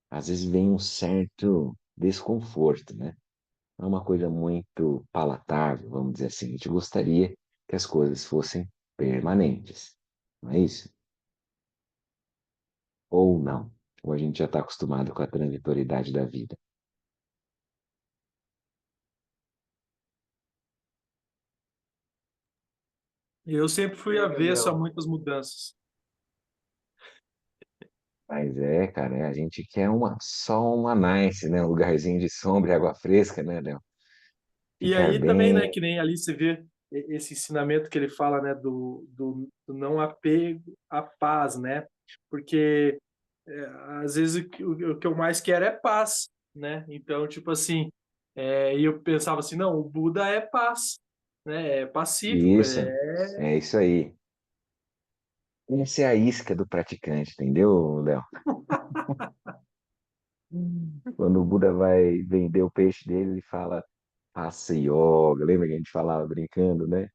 Às vezes vem um certo desconforto, né? É uma coisa muito palatável, vamos dizer assim. A gente gostaria que as coisas fossem permanentes, não é isso? Ou não. Ou a gente já está acostumado com a transitoriedade da vida. Eu sempre E fui aí, avesso a Gabriel? muitas mudanças. Mas é, cara, a gente quer só uma nice, né? Um lugarzinho de sombra e água fresca, né, Léo? E Ficar aí também, né, bem. que nem ali você vê esse ensinamento que ele fala, né, do não apego à paz, né? Porque às vezes o que eu mais quero é paz, né? Então, tipo assim, e eu pensava assim, não, o Buda é paz, né? É pacífico, Isso, é isso aí. Essa é a isca do praticante, entendeu, Léo? Quando o Buda vai vender o peixe dele, ele fala, faça yoga. Lembra que a gente falava brincando, né?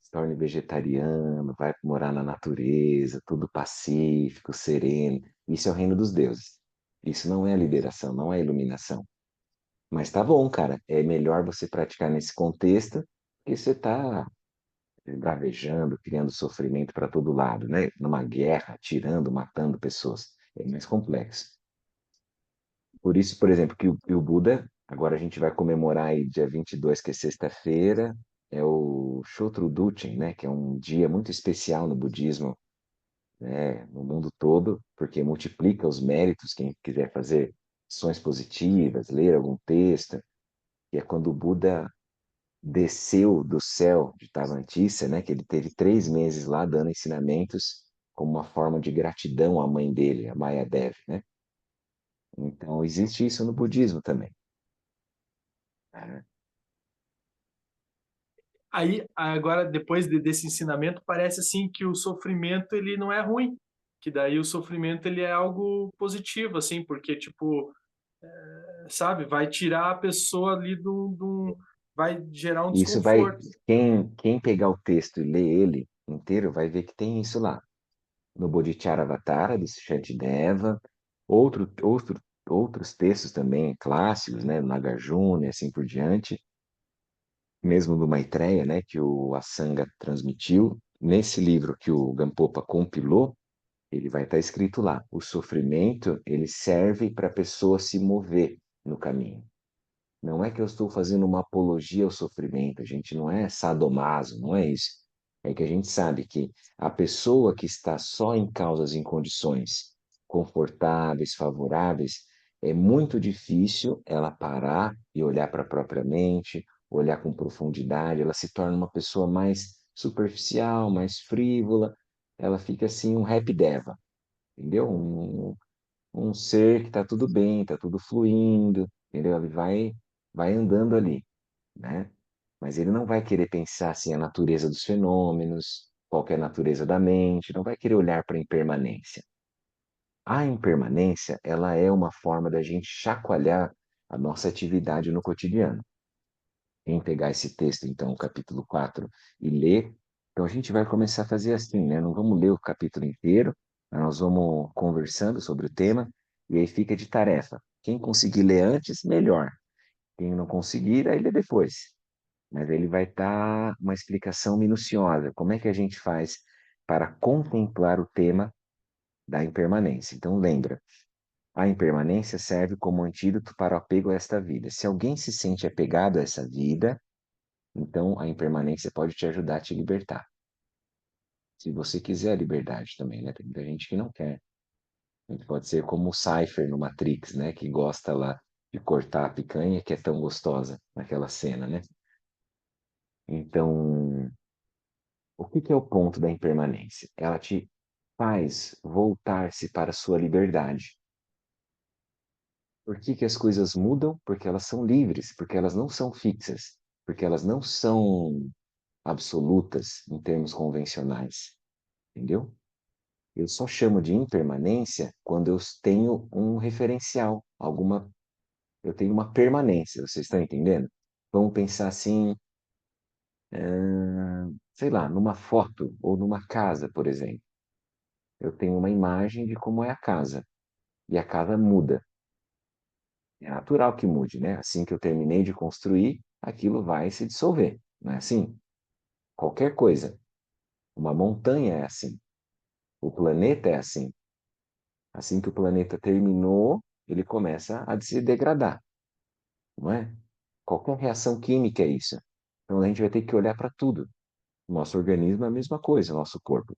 Se torne vegetariano, vai morar na natureza, tudo pacífico, sereno. Isso é o reino dos deuses. Isso não é a liberação, não é a iluminação. Mas tá bom, cara. É melhor você praticar nesse contexto, porque você tá bravejando, criando sofrimento para todo lado, né? Numa guerra, atirando, matando pessoas. É mais complexo. Por isso, por exemplo, que o Buda, agora a gente vai comemorar aí dia 22, que é sexta-feira, é o Shotru Duchen, né? Que é um dia muito especial no budismo, né? No mundo todo, porque multiplica os méritos, quem quiser fazer ações positivas, ler algum texto, que é quando o Buda desceu do céu de Tavantícia, né? Que ele teve 3 meses lá dando ensinamentos como uma forma de gratidão à mãe dele, a Mayadevi, né? Então, existe isso no budismo também, né? aí, agora, depois desse ensinamento, parece assim que o sofrimento ele não é ruim, que daí o sofrimento ele é algo positivo, assim, porque tipo, sabe, vai tirar a pessoa ali vai gerar um Isso vai, desconforto. quem pegar o texto e ler ele inteiro vai ver que tem isso lá. No Bodhicharyavatara, do Shantideva, outro, outro, outros textos também clássicos, né, no Nagarjuna e assim por diante, mesmo do Maitreya, né, que o Asanga transmitiu. Nesse livro que o Gampopa compilou, ele vai estar escrito lá: o sofrimento ele serve para a pessoa se mover no caminho. Não é que eu estou fazendo uma apologia ao sofrimento, a gente não é sadomaso, não é isso. É que a gente sabe que a pessoa que está só em causas em condições confortáveis, favoráveis, é muito difícil ela parar e olhar para a própria mente, olhar com profundidade, ela se torna uma pessoa mais superficial, mais frívola, ela fica assim um happy deva, entendeu? Um ser que está tudo bem, está tudo fluindo, entendeu? Ele vai andando ali, né? Mas ele não vai querer pensar assim a natureza dos fenômenos, qual que é a natureza da mente, não vai querer olhar para a impermanência. A impermanência, ela é uma forma da gente chacoalhar a nossa atividade no cotidiano. Quem pegar esse texto, então, o capítulo 4, e ler, então a gente vai começar a fazer assim, né? Não vamos ler o capítulo inteiro, mas nós vamos conversando sobre o tema, e aí fica de tarefa. Quem conseguir ler antes, melhor. Quem não conseguir, aí lê depois. Mas ele vai estar uma explicação minuciosa. Como é que a gente faz para contemplar o tema da impermanência? Então, lembra, a impermanência serve como antídoto para o apego a esta vida. Se alguém se sente apegado a essa vida, então a impermanência pode te ajudar a te libertar. Se você quiser a liberdade também, né? Tem muita gente que não quer. A gente pode ser como o Cypher no Matrix, né? Que gosta lá de cortar a picanha, que é tão gostosa naquela cena, né? Então, o que que é o ponto da impermanência? Ela te faz voltar-se para a sua liberdade. Por que que as coisas mudam? Porque elas são livres, porque elas não são fixas, porque elas não são absolutas em termos convencionais, entendeu? Eu só chamo de impermanência quando eu tenho um referencial, eu tenho uma permanência, vocês estão entendendo? Vamos pensar assim, sei lá, numa foto ou numa casa, por exemplo. Eu tenho uma imagem de como é a casa, e a casa muda. É natural que mude, né? Assim que eu terminei de construir, aquilo vai se dissolver, não é assim? Qualquer coisa. Uma montanha é assim. O planeta é assim. Assim que o planeta terminou, ele começa a se degradar, não é? Qualquer reação química é isso. Então a gente vai ter que olhar para tudo. Nosso organismo é a mesma coisa, nosso corpo.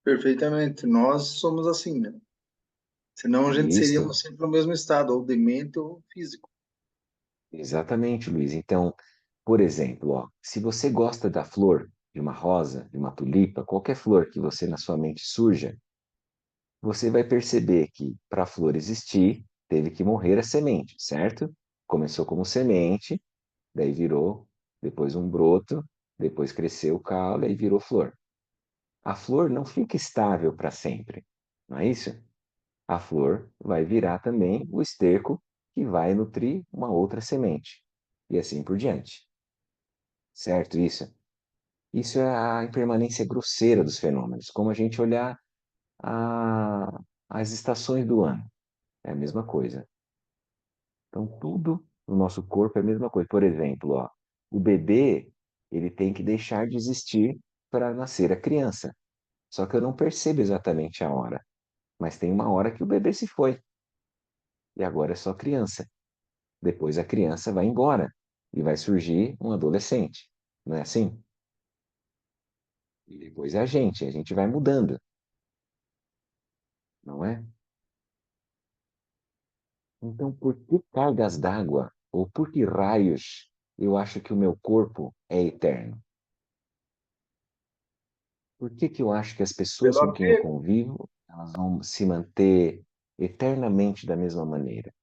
Perfeitamente. Nós somos assim, né? Senão a gente Isso, seríamos sempre no mesmo estado, ou demente ou físico. exatamente, Luiz. Então, por exemplo, ó, se você gosta da flor, de uma rosa, de uma tulipa, qualquer flor que você na sua mente surja, você vai perceber que para a flor existir, teve que morrer a semente, certo? Começou como semente, daí virou depois um broto, depois cresceu o caule e virou flor. A flor não fica estável para sempre, não é isso? A flor vai virar também o esterco que vai nutrir uma outra semente, e assim por diante, certo? Isso é a impermanência grosseira dos fenômenos, como a gente olhar a, as estações do ano, é a mesma coisa. Então, tudo no nosso corpo é a mesma coisa. Por exemplo, ó, o bebê, ele tem que deixar de existir para nascer a criança. Só que eu não percebo exatamente a hora. Mas tem uma hora que o bebê se foi. E agora é só criança. Depois a criança vai embora. E vai surgir um adolescente. Não é assim? E depois é a gente vai mudando. Não é? Então, por que cargas d'água? Ou por que raios eu acho que o meu corpo é eterno? Por que que eu acho que as pessoas Pelo com quem eu apego. convivo, elas vão se manter eternamente da mesma maneira?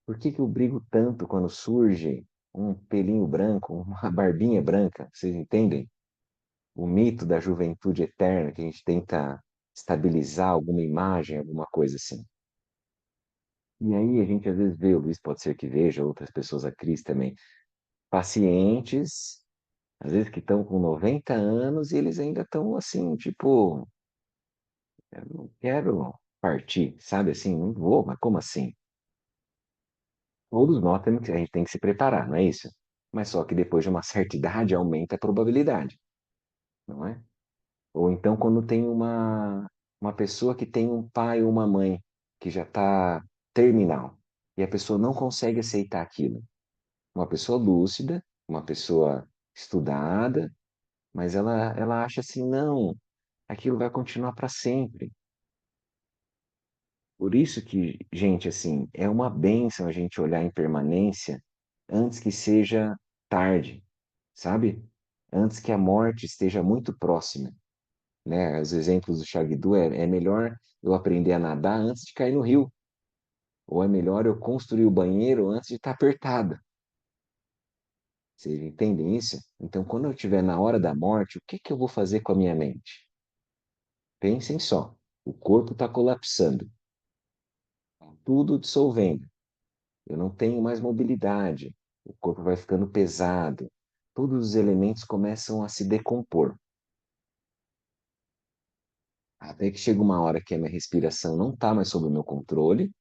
Por que que eu brigo tanto quando surge? um pelinho branco, uma barbinha branca, vocês entendem? O mito da juventude eterna, que a gente tenta estabilizar alguma imagem, alguma coisa assim. E aí a gente às vezes vê, o Luiz pode ser que veja, outras pessoas, a Cris também, pacientes, às vezes que estão com 90 anos e eles ainda estão assim, tipo, eu não quero partir, sabe assim? Não vou, mas como assim? Todos nós temos que, a gente tem que se preparar, não é isso? Mas só que depois de uma certa idade aumenta a probabilidade, não é? Ou então quando tem uma pessoa que tem um pai ou uma mãe que já está terminal e a pessoa não consegue aceitar aquilo. Uma pessoa lúcida, uma pessoa estudada, mas ela acha assim, não, aquilo vai continuar para sempre. Por isso que, gente, assim, é uma bênção a gente olhar a impermanência antes que seja tarde, sabe? Antes que a morte esteja muito próxima, né? Os exemplos do Shagdu é melhor eu aprender a nadar antes de cair no rio, ou é melhor eu construir o banheiro antes de estar apertado. Vocês entendem isso? Então, quando eu estiver na hora da morte, o que que eu vou fazer com a minha mente? Pensem só, o corpo está colapsando, tá tudo dissolvendo. Eu não tenho mais mobilidade, o corpo vai ficando pesado, todos os elementos começam a se decompor. Até que chega uma hora que a minha respiração não está mais sob o meu controle,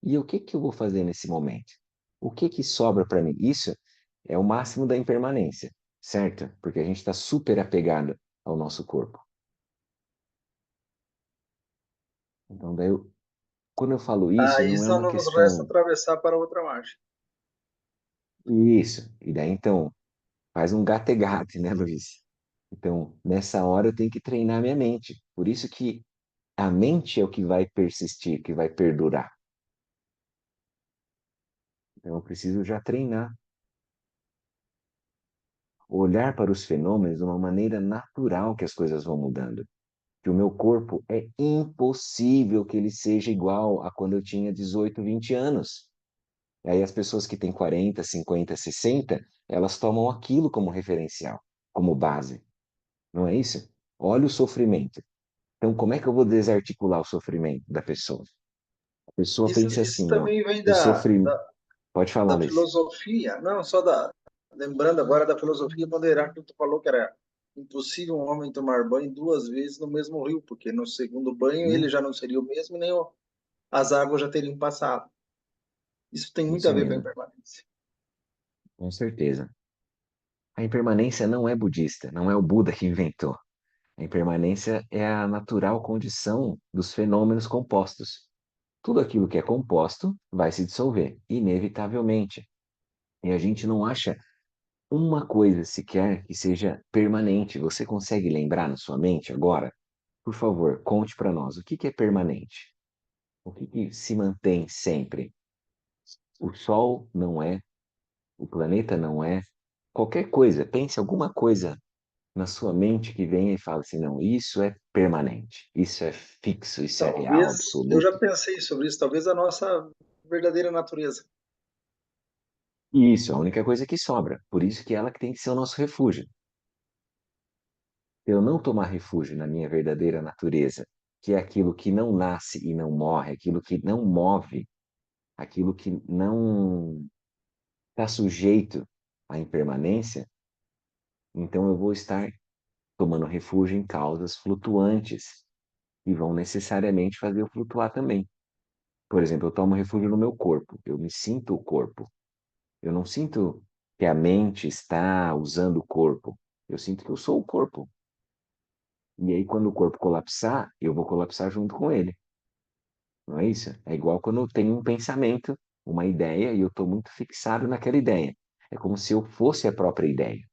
e o que que eu vou fazer nesse momento? O que que sobra para mim? Isso é o máximo da impermanência, certo? Porque a gente está super apegado ao nosso corpo. Então, quando eu falo isso, Aí não é só uma nos resta questão. atravessar para outra margem. Isso. E daí, então, faz um gate-gate, né, Luiz? Então, nessa hora eu tenho que treinar minha mente. Por isso que a mente é o que vai persistir, que vai perdurar. Então, eu preciso já treinar. Olhar para os fenômenos de uma maneira natural que as coisas vão mudando. Que o meu corpo é impossível que ele seja igual a quando eu tinha 18, 20 anos. E aí as pessoas que têm 40, 50, 60, elas tomam aquilo como referencial, como base. Não é isso? Olha o sofrimento. Então, como é que eu vou desarticular o sofrimento da pessoa? A pessoa pensa Isso assim, não, também vem o sofrimento. Pode falar, da Luiz. filosofia, não só da. Lembrando agora da filosofia, quando Heráclito falou que era impossível um homem tomar banho duas vezes no mesmo rio, porque no segundo banho ele Sim, já não seria o mesmo, nem as águas já teriam passado. Isso tem muito a isso ver com a mesmo, impermanência. com certeza. A impermanência não é budista, não é o Buda que inventou. A impermanência é a natural condição dos fenômenos compostos. Tudo aquilo que é composto vai se dissolver, inevitavelmente. E a gente não acha uma coisa sequer que seja permanente. Você consegue lembrar na sua mente agora? Por favor, conte para nós o que que é permanente? O que que se mantém sempre? O Sol não é, o planeta não é. Qualquer coisa, pense alguma coisa na sua mente que venha e fale assim: não, isso é permanente, isso é fixo, isso é real, Talvez, eu já absoluto. pensei sobre isso, talvez a nossa verdadeira natureza. E isso é a única coisa que sobra. Por isso que ela que tem que ser o nosso refúgio. Eu não tomar refúgio na minha verdadeira natureza, que é aquilo que não nasce e não morre, aquilo que não move, aquilo que não está sujeito à impermanência, então eu vou estar tomando refúgio em causas flutuantes e vão necessariamente fazer eu flutuar também. Por exemplo, eu tomo refúgio no meu corpo, eu me sinto o corpo. Eu não sinto que a mente está usando o corpo, eu sinto que eu sou o corpo. E aí, quando o corpo colapsar, eu vou colapsar junto com ele. Não é isso? É igual quando eu tenho um pensamento, uma ideia, e eu estou muito fixado naquela ideia. É como se eu fosse a própria ideia.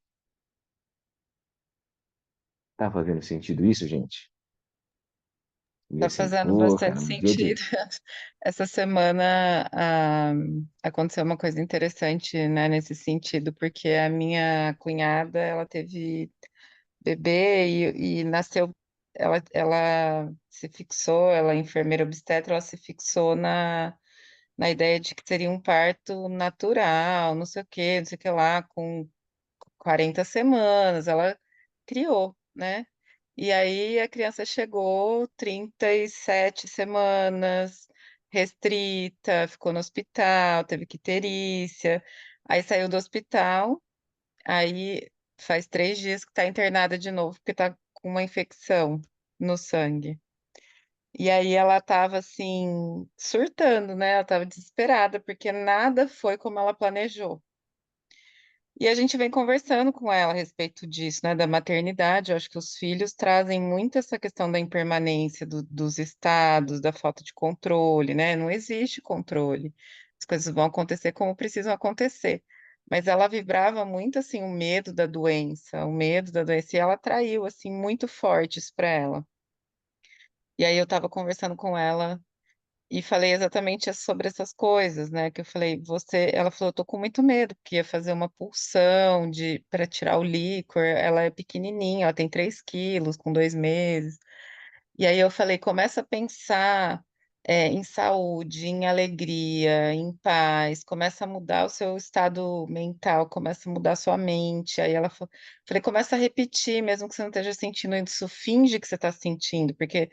Tá fazendo sentido isso, gente? E Tá assim, fazendo pô, bastante cara, no dia a dia. sentido. Essa semana aconteceu uma coisa interessante, né, nesse sentido, porque a minha cunhada, ela teve bebê e nasceu, ela se fixou, ela é enfermeira obstetra, ela se fixou na ideia de que seria um parto natural, não sei o quê, não sei o que lá, com 40 semanas, ela criou, né? E aí a criança chegou 37 semanas, restrita, ficou no hospital, teve quiterícia, aí saiu do hospital, aí faz 3 dias que está internada de novo, porque está com uma infecção no sangue. E aí ela estava assim, surtando, né? Ela estava desesperada, porque nada foi como ela planejou. E a gente vem conversando com ela a respeito disso, né, da maternidade. Eu acho que os filhos trazem muito essa questão da impermanência dos estados, da falta de controle, né? Não existe controle. As coisas vão acontecer como precisam acontecer. Mas ela vibrava muito assim o medo da doença, e ela atraiu assim muito fortes para ela. E aí eu estava conversando com ela e falei exatamente sobre essas coisas, né? Que eu falei, ela falou, eu tô com muito medo, porque ia fazer uma pulsão para tirar o líquor. Ela é pequenininha, ela tem 3 quilos, com 2 meses. E aí eu falei, começa a pensar em saúde, em alegria, em paz, começa a mudar o seu estado mental, começa a mudar a sua mente. Aí ela falou, falei, começa a repetir, mesmo que você não esteja sentindo isso, finge que você está sentindo, porque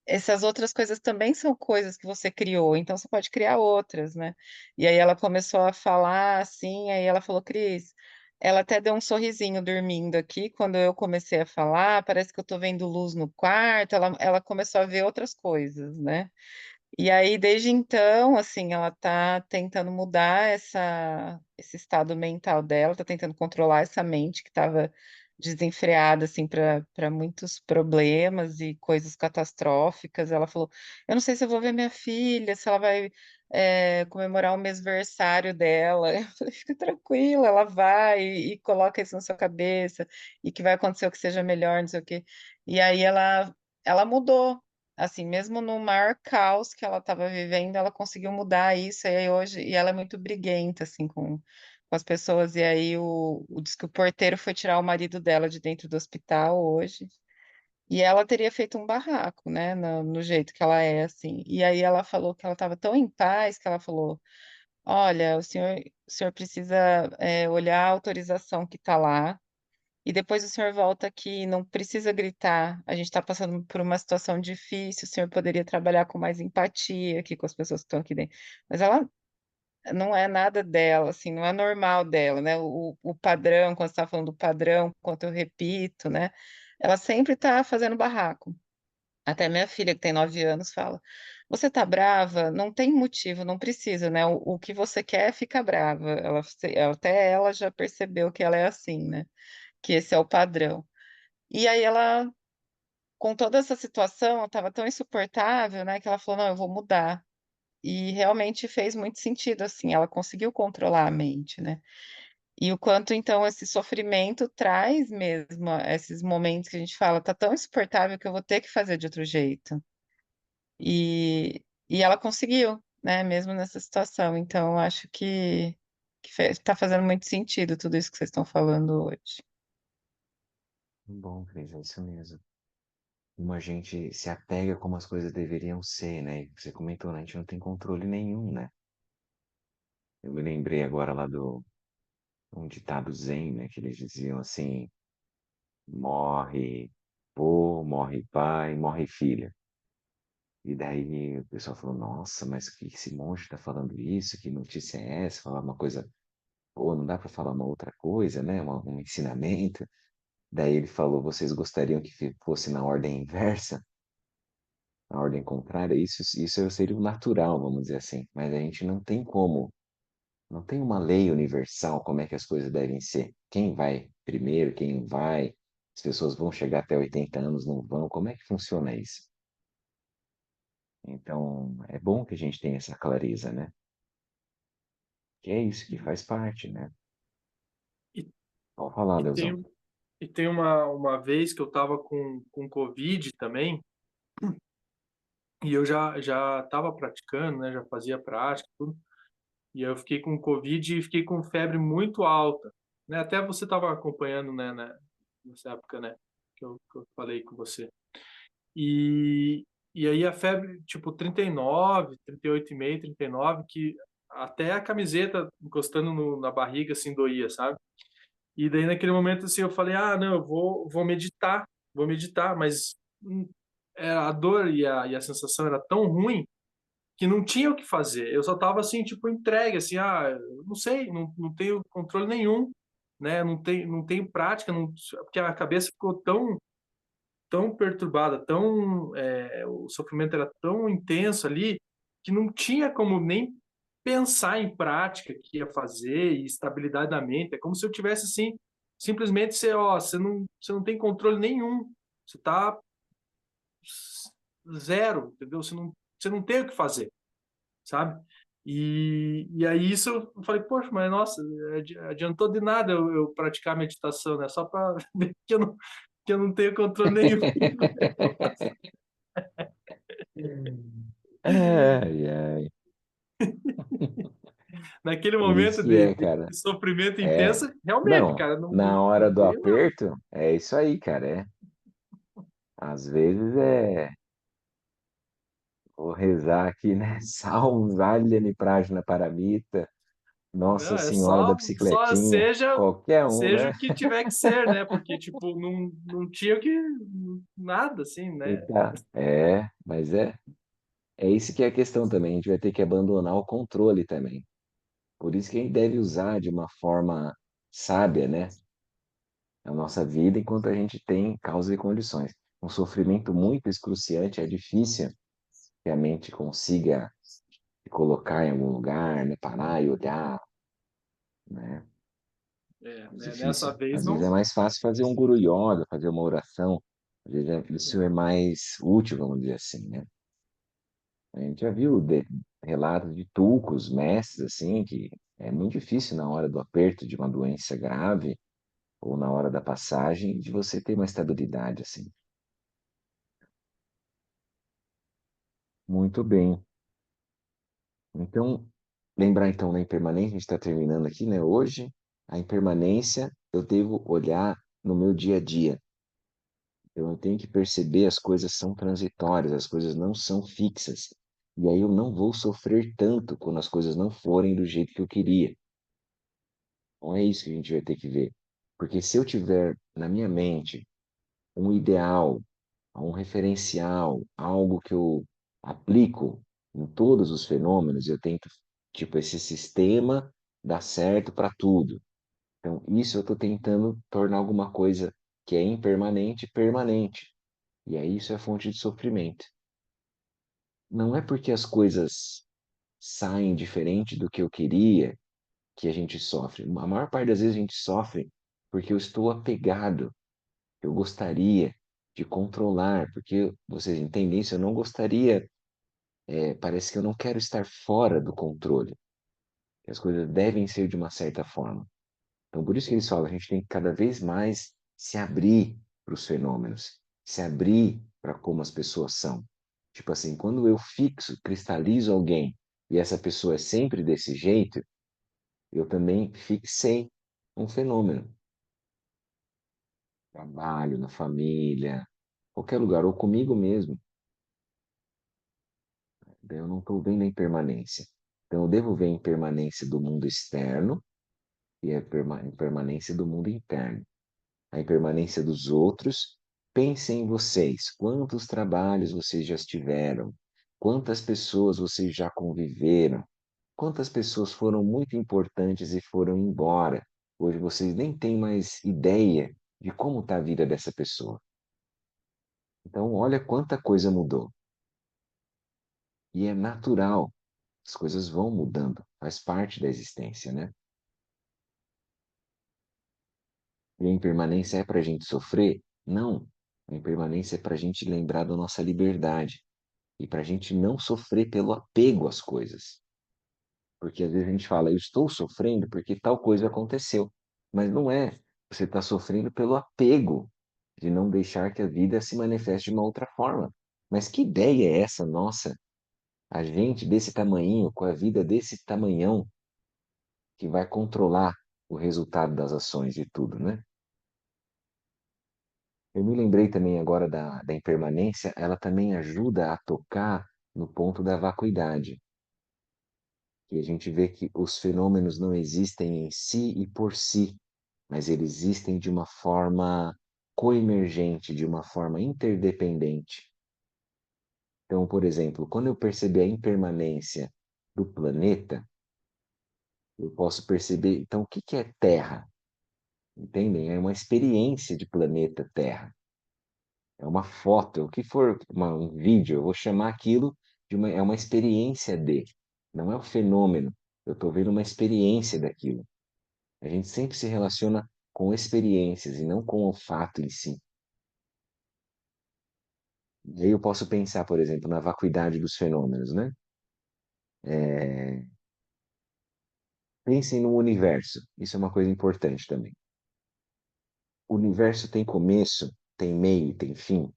essas outras coisas também são coisas que você criou, então você pode criar outras, né? E aí ela começou a falar assim, aí ela falou, Cris, ela até deu um sorrisinho dormindo aqui, quando eu comecei a falar, parece que eu tô vendo luz no quarto, ela começou a ver outras coisas, né? E aí, desde então, assim, ela tá tentando mudar esse estado mental dela, tá tentando controlar essa mente que estava desenfreada, assim, para muitos problemas e coisas catastróficas. Ela falou: Eu não sei se eu vou ver minha filha, se ela vai comemorar o mêsversário dela. Eu falei: Fica tranquila, ela vai e coloca isso na sua cabeça e que vai acontecer o que seja melhor, não sei o quê. E aí ela mudou. Assim, mesmo no maior caos que ela estava vivendo, ela conseguiu mudar isso, e aí hoje, e ela é muito briguenta, assim, com as pessoas, e aí diz que o porteiro foi tirar o marido dela de dentro do hospital hoje, e ela teria feito um barraco, né, no jeito que ela é, assim, e aí ela falou que ela estava tão em paz, que ela falou, olha, o senhor precisa olhar a autorização que está lá, e depois o senhor volta aqui, não precisa gritar. A gente está passando por uma situação difícil, o senhor poderia trabalhar com mais empatia aqui com as pessoas que estão aqui dentro. Mas ela não é nada dela, assim, não é normal dela, né? O padrão, quando você está falando do padrão, quanto eu repito, né? Ela sempre está fazendo barraco. Até minha filha, que tem 9 anos, fala: Você tá brava? Não tem motivo, não precisa, né? O que você quer é ficar brava. Até ela já percebeu que ela é assim, né? Que esse é o padrão. E aí ela, com toda essa situação, estava tão insuportável, né, que ela falou, não, eu vou mudar. E realmente fez muito sentido, assim, ela conseguiu controlar a mente, né? E o quanto, então, esse sofrimento traz mesmo esses momentos que a gente fala, tá tão insuportável que eu vou ter que fazer de outro jeito. E ela conseguiu, né, mesmo nessa situação. Então, eu acho que tá fazendo muito sentido tudo isso que vocês estão falando hoje. Bom, Cris, é isso mesmo. Como a gente se apega como as coisas deveriam ser, né? E você comentou, né? A gente não tem controle nenhum, né? Eu me lembrei agora lá do um ditado zen, né? Que eles diziam assim: morre vô, morre pai, morre filha. E daí o pessoal falou: Nossa, mas que esse monge tá falando isso? Que notícia é essa? Falar uma coisa, pô, não dá para falar uma outra coisa, né? Um ensinamento. Daí ele falou: Vocês gostariam que fosse na ordem inversa? Na ordem contrária? Isso seria o natural, vamos dizer assim. Mas a gente não tem como. Não tem uma lei universal como é que as coisas devem ser. Quem vai primeiro, quem não vai, as pessoas vão chegar até 80 anos, não vão, como é que funciona isso? Então, é bom que a gente tenha essa clareza, né? Que é isso que faz parte, né? E, Pode falar, e Leozão. tem, e tem uma vez que eu estava com Covid também, e eu já estava praticando, né? Já fazia prática, tudo. E eu fiquei com Covid e fiquei com febre muito alta, né? Até você estava acompanhando, né, nessa época, né? Que eu falei com você. E, E aí a febre, tipo, 39, 38,5, 39, que até a camiseta encostando na barriga, assim, doía, sabe? E daí naquele momento, assim, eu falei, ah, não, eu vou meditar, mas a dor e a sensação era tão ruim que não tinha o que fazer. Eu só tava assim, tipo, entregue, assim, eu não sei, não tenho controle nenhum, né? Não tenho prática, porque a cabeça ficou tão perturbada, o sofrimento era tão intenso ali que não tinha como nem pensar em prática que ia fazer e estabilidade da mente. É como se eu tivesse assim, simplesmente você não tem controle nenhum. Você tá zero, entendeu? Você não tem o que fazer, sabe? E aí isso eu falei, poxa, mas nossa, adiantou de nada eu praticar meditação, né? Só para ver que eu não tenho controle nenhum. Ai, ai. Naquele Por momento isso que de, é, de cara. sofrimento É. intenso, realmente, Não, cara, não, na não, hora não do tenho, não. aperto, é isso aí, cara. Às vezes vou rezar aqui, né? Salve-me Prajna Paramita, Nossa Não, é Senhora da só Bicicletinha, qualquer um, seja né? o que tiver que ser, né? Porque, tipo, não tinha o que, nada, assim, E né? tá. Mas é isso que é a questão também. A gente vai ter que abandonar o controle também. Por isso que a gente deve usar de uma forma sábia, né? A nossa vida enquanto a gente tem causa e condições. Um sofrimento muito excruciante é difícil que a mente consiga se colocar em algum lugar, né? Parar e olhar, né? É Né, nessa difícil. vez Às vezes é não. mais fácil fazer um guru yoga, fazer uma oração. Às vezes isso é mais útil, vamos dizer assim, né? A gente já viu relatos de tulcos, mestres, assim, que é muito difícil na hora do aperto de uma doença grave ou na hora da passagem de você ter uma estabilidade, assim. Muito bem. Então, lembrar então da impermanência, a gente está terminando aqui, né? Hoje, a impermanência eu devo olhar no meu dia a dia. Eu tenho que perceber as coisas são transitórias, as coisas não são fixas. E aí eu não vou sofrer tanto quando as coisas não forem do jeito que eu queria. Então é isso que a gente vai ter que ver. Porque se eu tiver na minha mente um ideal, um referencial, algo que eu aplico em todos os fenômenos, eu tento, tipo, esse sistema dá certo para tudo. Então, isso eu estou tentando tornar alguma coisa que é impermanente, permanente. E aí isso é fonte de sofrimento. Não é porque as coisas saem diferente do que eu queria que a gente sofre. A maior parte das vezes a gente sofre porque eu estou apegado. Eu gostaria de controlar, porque vocês entendem isso, eu não gostaria, parece que eu não quero estar fora do controle. Que as coisas devem ser de uma certa forma. Então, por isso que eles falam, a gente tem que cada vez mais se abrir para os fenômenos, se abrir para como as pessoas são. Tipo assim, quando eu fixo, cristalizo alguém e essa pessoa é sempre desse jeito, eu também fixei um fenômeno. Trabalho, na família, qualquer lugar, ou comigo mesmo. Daí eu não estou vendo a impermanência. Então eu devo ver a impermanência do mundo externo e a impermanência do mundo interno. A impermanência dos outros. Pensem em vocês, quantos trabalhos vocês já tiveram, quantas pessoas vocês já conviveram, quantas pessoas foram muito importantes e foram embora. Hoje vocês nem têm mais ideia de como está a vida dessa pessoa. Então, olha quanta coisa mudou. E é natural, as coisas vão mudando, faz parte da existência, né? E a impermanência é para a gente sofrer? Não. A impermanência é para a gente lembrar da nossa liberdade e para a gente não sofrer pelo apego às coisas. Porque às vezes a gente fala, eu estou sofrendo porque tal coisa aconteceu. Mas não é. Você está sofrendo pelo apego de não deixar que a vida se manifeste de uma outra forma. Mas que ideia é essa nossa? A gente desse tamanhinho, com a vida desse tamanhão, que vai controlar o resultado das ações e tudo, né? Eu me lembrei também agora da impermanência, ela também ajuda a tocar no ponto da vacuidade, que a gente vê que os fenômenos não existem em si e por si, mas eles existem de uma forma coemergente, de uma forma interdependente. Então, por exemplo, quando eu perceber a impermanência do planeta, eu posso perceber, então, o que que é Terra? Entendem? É uma experiência de planeta Terra. É uma foto, o que for um vídeo, eu vou chamar aquilo é uma experiência de, não é o fenômeno. Eu estou vendo uma experiência daquilo. A gente sempre se relaciona com experiências e não com o fato em si. E aí eu posso pensar, por exemplo, na vacuidade dos fenômenos, né? É, Pensem no universo. Isso é uma coisa importante também. O universo tem começo, tem meio e tem fim.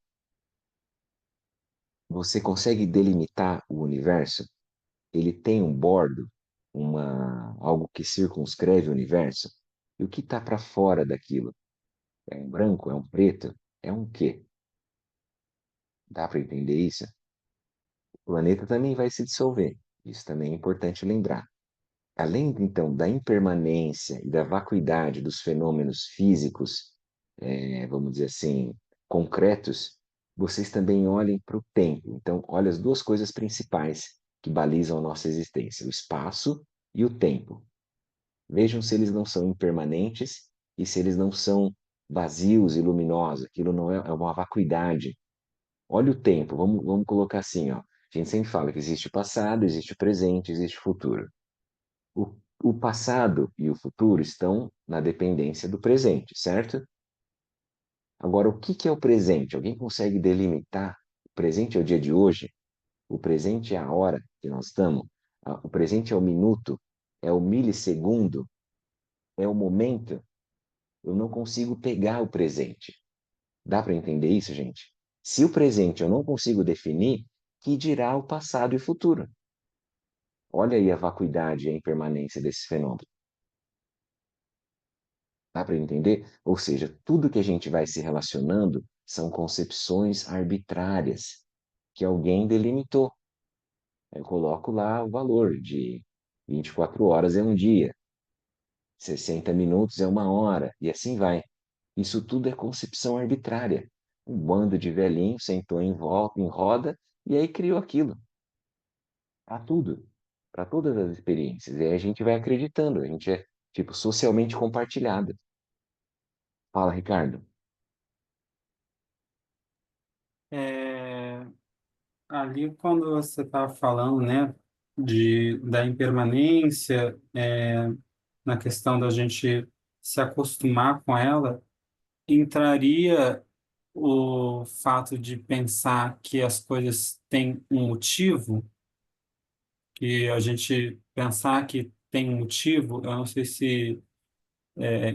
Você consegue delimitar o universo? Ele tem um bordo, algo que circunscreve o universo? E o que está para fora daquilo? É um branco? É um preto? É um quê? Dá para entender isso? O planeta também vai se dissolver. Isso também é importante lembrar. Além, então, da impermanência e da vacuidade dos fenômenos físicos, vamos dizer assim, concretos, vocês também olhem para o tempo. Então, olha as duas coisas principais que balizam a nossa existência: o espaço e o tempo. Vejam se eles não são impermanentes e se eles não são vazios e luminosos. Aquilo não é uma vacuidade. Olha o tempo, vamos colocar assim, ó. A gente sempre fala que existe o passado, existe o presente, existe o futuro. O passado e o futuro estão na dependência do presente, certo? Agora, o que que é o presente? Alguém consegue delimitar? O presente é o dia de hoje? O presente é a hora que nós estamos? O presente é o minuto? É o milissegundo? É o momento? Eu não consigo pegar o presente. Dá para entender isso, gente? Se o presente eu não consigo definir, que dirá o passado e o futuro? Olha aí a vacuidade e a impermanência desse fenômeno. Dá para entender? Ou seja, tudo que a gente vai se relacionando são concepções arbitrárias que alguém delimitou. Eu coloco lá o valor de 24 horas é um dia, 60 minutos é uma hora, e assim vai. Isso tudo é concepção arbitrária. Um bando de velhinhos sentou em volta, em roda, e aí criou aquilo. Para tudo. Para todas as experiências. E aí a gente vai acreditando, a gente é, tipo, socialmente compartilhado. Fala, Ricardo. É, ali quando você estava falando, né, da impermanência, na questão da gente se acostumar com ela, entraria o fato de pensar que as coisas têm um motivo, que a gente pensar que tem um motivo, eu não sei se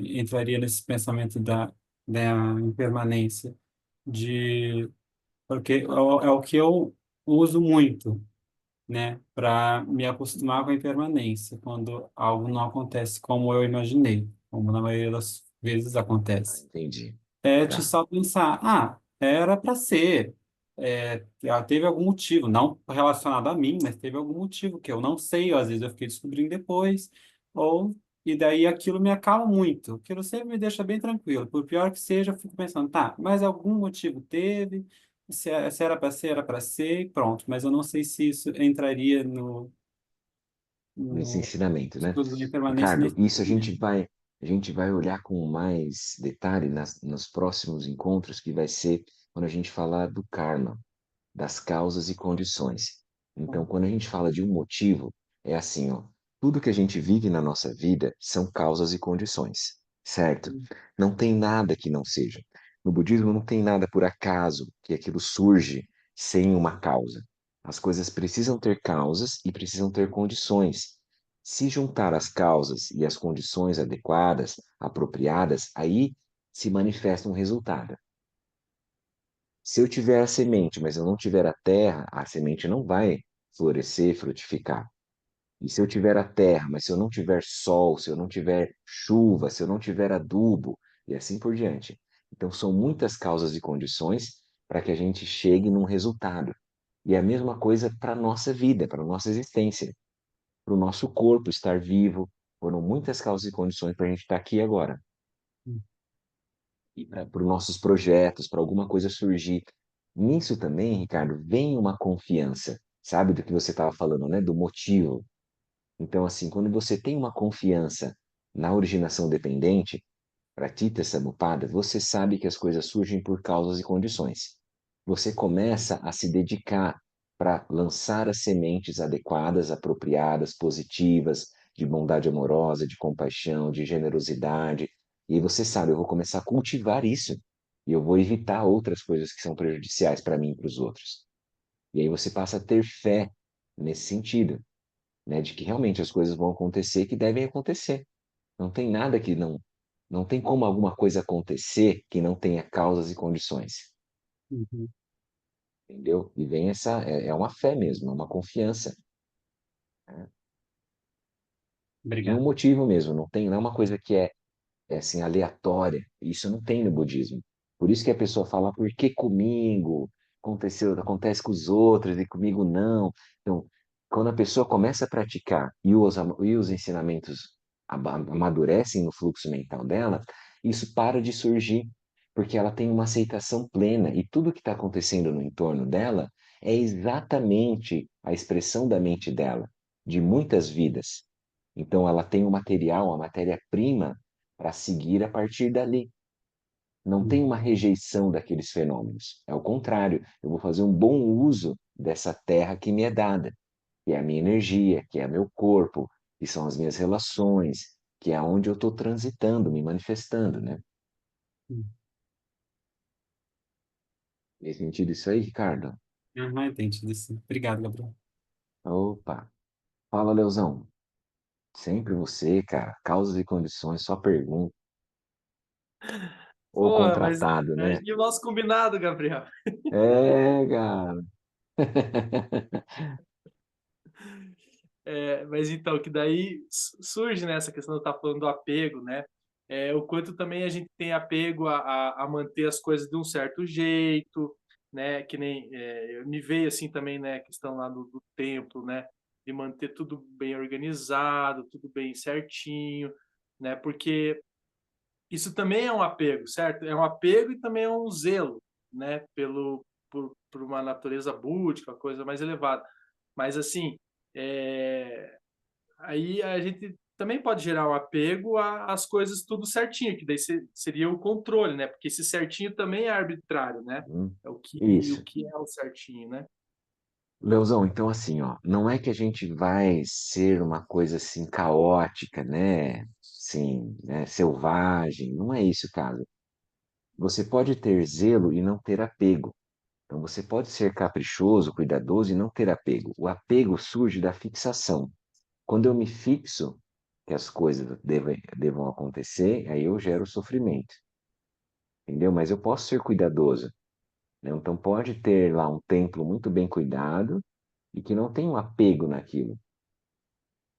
entraria nesse pensamento da impermanência, de porque é o que eu uso muito, né, para me acostumar com a impermanência, quando algo não acontece como eu imaginei, como na maioria das vezes Ah, acontece. entendi. É de Tá. só pensar, era para ser, teve algum motivo, não relacionado a mim, mas teve algum motivo que eu não sei, ou às vezes eu fiquei descobrindo depois, ou e daí aquilo me acalma muito, aquilo sempre me deixa bem tranquilo. Por pior que seja, eu fico pensando, tá, mas algum motivo teve, se era para ser, era para ser, e pronto. Mas eu não sei se isso entraria Nesse no ensinamento, né? estudo de permanência Ricardo, nesse isso momento. a gente vai olhar com mais detalhe nos próximos encontros, que vai ser quando a gente falar do karma, das causas e condições. Então, quando a gente fala de um motivo, é assim, ó, tudo que a gente vive na nossa vida são causas e condições, certo? Não tem nada que não seja. No budismo não tem nada por acaso, que aquilo surge sem uma causa. As coisas precisam ter causas e precisam ter condições. Se juntar as causas e as condições adequadas, apropriadas, aí se manifesta um resultado. Se eu tiver a semente, mas eu não tiver a terra, a semente não vai florescer, frutificar. E se eu tiver a terra, mas se eu não tiver sol, se eu não tiver chuva, se eu não tiver adubo, e assim por diante. Então, são muitas causas e condições para que a gente chegue num resultado. E é a mesma coisa para a nossa vida, para a nossa existência, para o nosso corpo estar vivo. Foram muitas causas e condições para a gente estar aqui agora. E para os nossos projetos, para alguma coisa surgir. Nisso também, Ricardo, vem uma confiança, sabe, do que você estava falando, né? Do motivo. Então, assim, quando você tem uma confiança na originação dependente, Pratita Samuppada, você sabe que as coisas surgem por causas e condições. Você começa a se dedicar para lançar as sementes adequadas, apropriadas, positivas, de bondade amorosa, de compaixão, de generosidade. E você sabe, eu vou começar a cultivar isso. E eu vou evitar outras coisas que são prejudiciais para mim e para os outros. E aí você passa a ter fé nesse sentido, né, de que realmente as coisas vão acontecer que devem acontecer. Não tem nada que não tem como alguma coisa acontecer que não tenha causas e condições, Uhum. entendeu? E vem é uma fé mesmo, é uma confiança, né? E um Obrigado. motivo mesmo, não é uma coisa que é assim, aleatória. Isso não tem no budismo. Por isso que a pessoa fala, por que comigo? Acontece com os outros e comigo não. Então, quando a pessoa começa a praticar e os ensinamentos amadurecem no fluxo mental dela, isso para de surgir, porque ela tem uma aceitação plena e tudo que está acontecendo no entorno dela é exatamente a expressão da mente dela, de muitas vidas. Então, ela tem o material, a matéria-prima para seguir a partir dali. Não tem Uhum. uma rejeição daqueles fenômenos. É o contrário, eu vou fazer um bom uso dessa terra que me é dada, que é a minha energia, que é meu corpo, que são as minhas relações, que é onde eu estou transitando, me manifestando, né? Nesse sentido, isso aí, Ricardo? Aham, entendi isso. Obrigado, Gabriel. Opa! Fala, Leozão. Sempre você, cara. Causas e condições, só pergunta. Ou Pô, mas contratado, né? e o nosso combinado, Gabriel? É, cara. Mas então, que daí surge, né, essa questão de estar falando do apego, né? O quanto também a gente tem apego a manter as coisas de um certo jeito, né? Que nem me veio assim também, né, a questão lá do templo, né? De manter tudo bem organizado, tudo bem certinho, né? Porque isso também é um apego, certo? É um apego e também é um zelo, né? Por uma natureza búdica, uma coisa mais elevada. Mas assim, é, aí a gente também pode gerar um apego às coisas tudo certinho, que daí seria o controle, né? Porque esse certinho também é arbitrário, né? Hum, O Isso. que é o certinho, né? Leozão, então assim, ó, não é que a gente vai ser uma coisa assim caótica, né? Sim, né? Selvagem, não é isso, cara. Você pode ter zelo e não ter apego. Então você pode ser caprichoso, cuidadoso e não ter apego. O apego surge da fixação. Quando eu me fixo que as coisas devam acontecer, aí eu gero sofrimento, entendeu? Mas eu posso ser cuidadoso, né? Então pode ter lá um templo muito bem cuidado e que não tem um apego naquilo.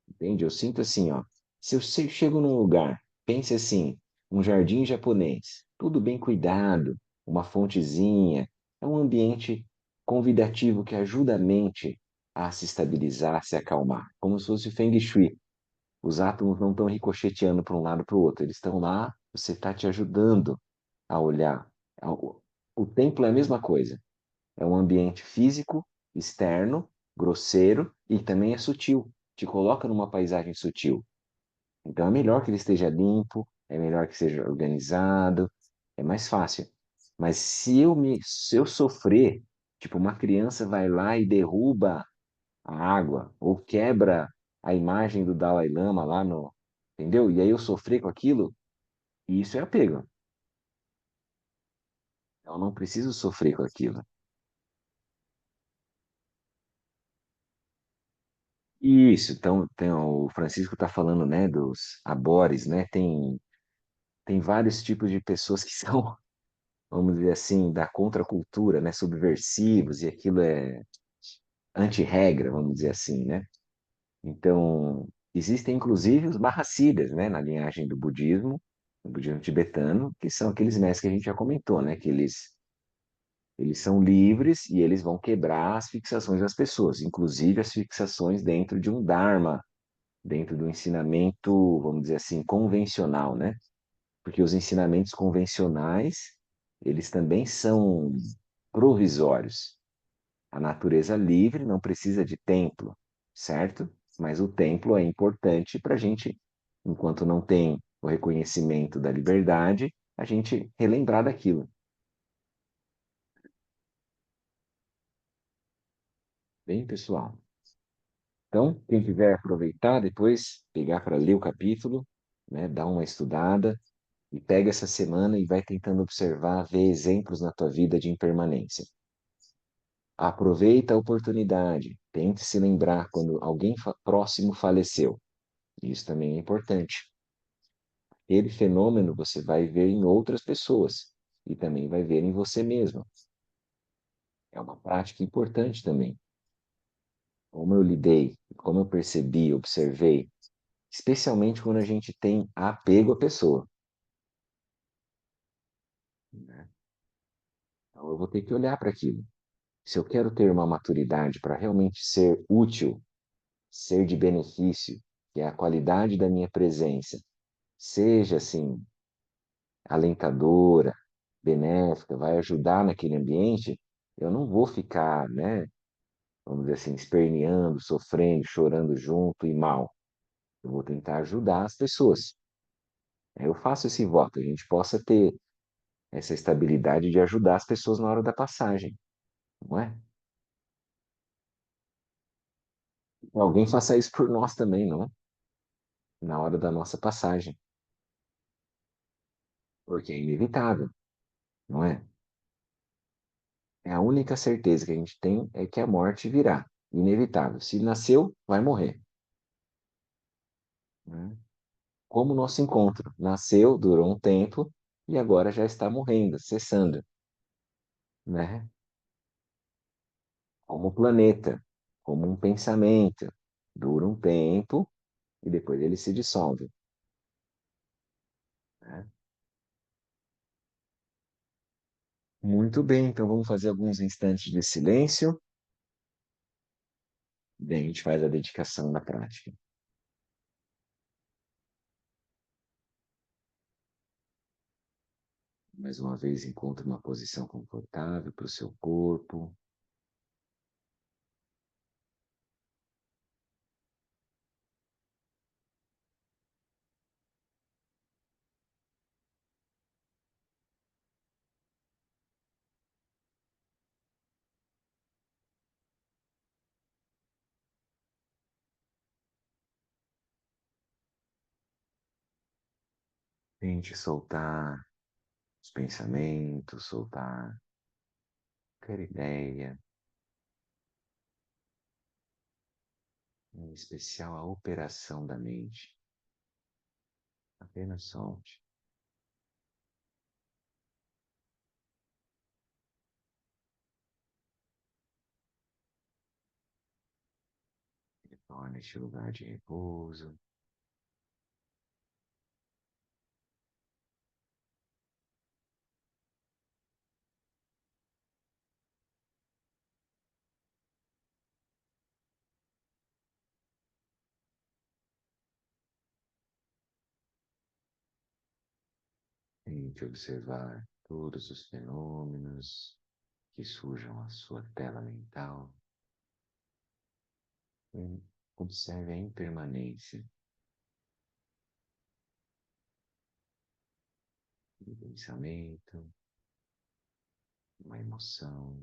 Entende? Eu sinto assim, ó. Se eu chego num lugar, pense assim, um jardim japonês, tudo bem cuidado, uma fontezinha, é um ambiente convidativo que ajuda a mente a se estabilizar, a se acalmar, como se fosse Feng Shui. Os átomos não estão ricocheteando para um lado para o outro, eles estão lá, você está te ajudando a olhar. O templo é a mesma coisa. É um ambiente físico, externo, grosseiro e também é sutil. Te coloca numa paisagem sutil. Então é melhor que ele esteja limpo, é melhor que seja organizado, é mais fácil. Mas se eu sofrer, tipo uma criança vai lá e derruba a água ou quebra a imagem do Dalai Lama lá no, entendeu? E aí eu sofrer com aquilo, isso é apego. Eu não preciso sofrer com aquilo. Isso, então o Francisco está falando, né, dos abores, né? Tem vários tipos de pessoas que são, vamos dizer assim, da contracultura, né, subversivos, e aquilo é anti-regra, vamos dizer assim, né? Então, existem inclusive os Mahasiddhas, né, na linhagem do budismo, o budismo tibetano, que são aqueles mestres que a gente já comentou, né? Que eles são livres e eles vão quebrar as fixações das pessoas, inclusive as fixações dentro de um dharma, dentro do ensinamento, vamos dizer assim, convencional, né? Porque os ensinamentos convencionais, eles também são provisórios. A natureza livre não precisa de templo, certo? Mas o templo é importante para a gente, enquanto não tem o reconhecimento da liberdade, a gente relembrar daquilo. Bem, pessoal. Então, quem quiser aproveitar, depois pegar para ler o capítulo, né, dar uma estudada e pega essa semana e vai tentando observar, ver exemplos na tua vida de impermanência. Aproveita a oportunidade, tente se lembrar quando alguém próximo faleceu. Isso também é importante. Aquele fenômeno você vai ver em outras pessoas e também vai ver em você mesmo. É uma prática importante também. Como eu lidei, como eu percebi, observei, especialmente quando a gente tem apego à pessoa, né? Então eu vou ter que olhar para aquilo. Se eu quero ter uma maturidade para realmente ser útil, ser de benefício, que é a qualidade da minha presença, seja assim, alentadora, benéfica, vai ajudar naquele ambiente, eu não vou ficar, né, vamos dizer assim, esperneando, sofrendo, chorando junto e mal. Eu vou tentar ajudar as pessoas. Eu faço esse voto, que a gente possa ter essa estabilidade de ajudar as pessoas na hora da passagem, não é? Alguém faça isso por nós também, não? Na hora da nossa passagem, porque é inevitável, não é? É a única certeza que a gente tem é que a morte virá, inevitável. Se nasceu, vai morrer, né? Como o nosso encontro nasceu, durou um tempo e agora já está morrendo, cessando, né? Como o planeta, como um pensamento, dura um tempo e depois ele se dissolve, né? Muito bem, então vamos fazer alguns instantes de silêncio, daí a gente faz a dedicação na prática. Mais uma vez, encontre uma posição confortável para o seu corpo. Tente soltar os pensamentos, soltar qualquer ideia, em especial a operação da mente. Apenas solte. Retorne a este lugar de repouso. Tente observar todos os fenômenos que surjam à sua tela mental. E observe a impermanência do pensamento, uma emoção,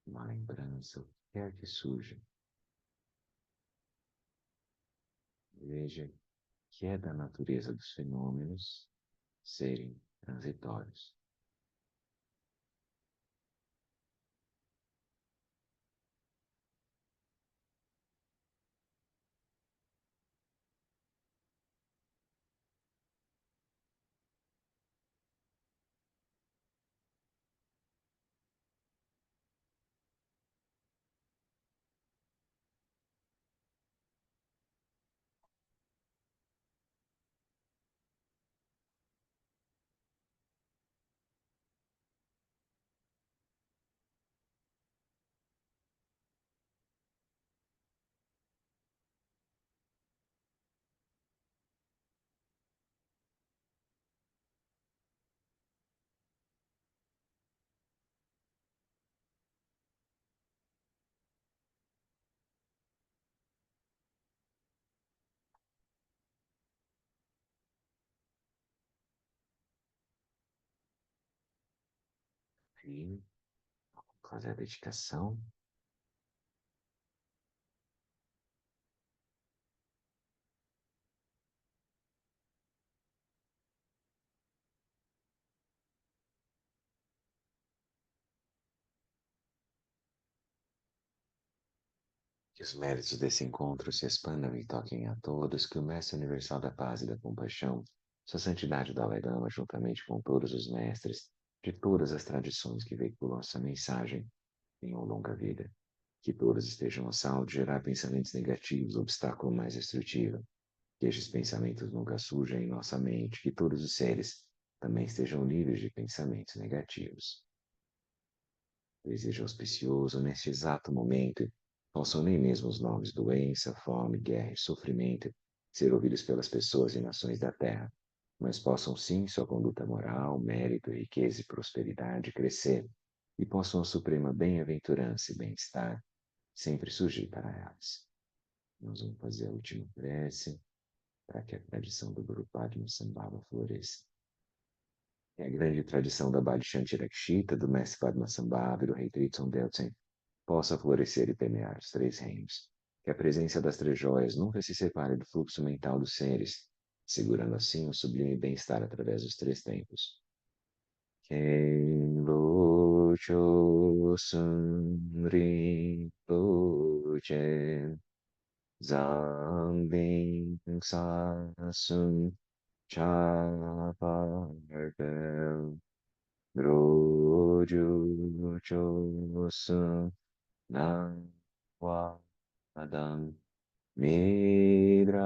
uma lembrança, o que quer que surja. Veja que é da natureza dos fenômenos serem transitórios. E fazer a dedicação. Que os méritos desse encontro se expandam e toquem a todos, que o Mestre Universal da Paz e da Compaixão, Sua Santidade o Dalai Lama, juntamente com todos os mestres de todas as tradições que veiculam essa mensagem, tenham longa vida. Que todos estejam a salvo de gerar pensamentos negativos, obstáculo mais destrutivo. Que estes pensamentos nunca surjam em nossa mente, que todos os seres também estejam livres de pensamentos negativos. Desejo auspicioso neste exato momento, possam nem mesmo os nomes doença, fome, guerra e sofrimento ser ouvidos pelas pessoas e nações da Terra, mas possam sim sua conduta moral, mérito, riqueza e prosperidade crescer, e possam a suprema bem-aventurança e bem-estar sempre surgir para elas. Nós vamos fazer a última prece para que a tradição do Guru Padma Sambhava floresça. É a grande tradição da Bhadishanti Rakshita, do mestre Padmasambhava e do rei Tritson Deltsen possa florescer e permear os três reinos. Que a presença das três joias nunca se separe do fluxo mental dos seres, segurando assim o sublime bem-estar através dos três tempos. Kenlo Chosun Rinpoche Zangbin Sasun Chaparvel Roju Chosun Nam Midradusun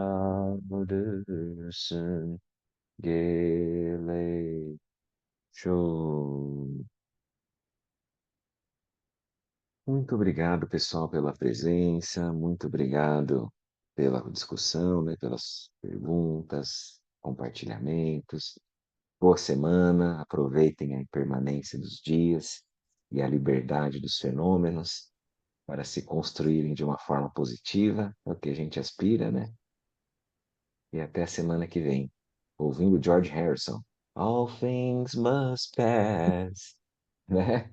Gele Show. Muito obrigado, pessoal, pela presença. Muito obrigado pela discussão, né, pelas perguntas, compartilhamentos. Boa semana. Aproveitem a impermanência dos dias e a liberdade dos fenômenos para se construírem de uma forma positiva, é o que a gente aspira, né? E até a semana que vem, ouvindo George Harrison. All things must pass, né?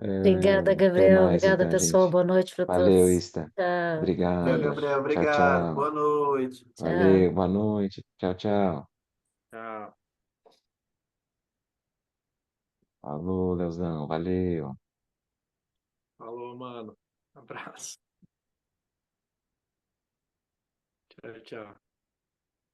Obrigada, Até Gabriel. mais Obrigada, então, pessoal. gente. Boa noite para Valeu, todos. Ista. Tchau. Valeu, Obrigado. Gabriel. Tchau, Obrigado. tchau. Boa noite. Tchau. Valeu, boa noite. Tchau, tchau. Tchau. Falou, Leozão. Valeu. Falou, mano. Abraço. Tchau, tchau.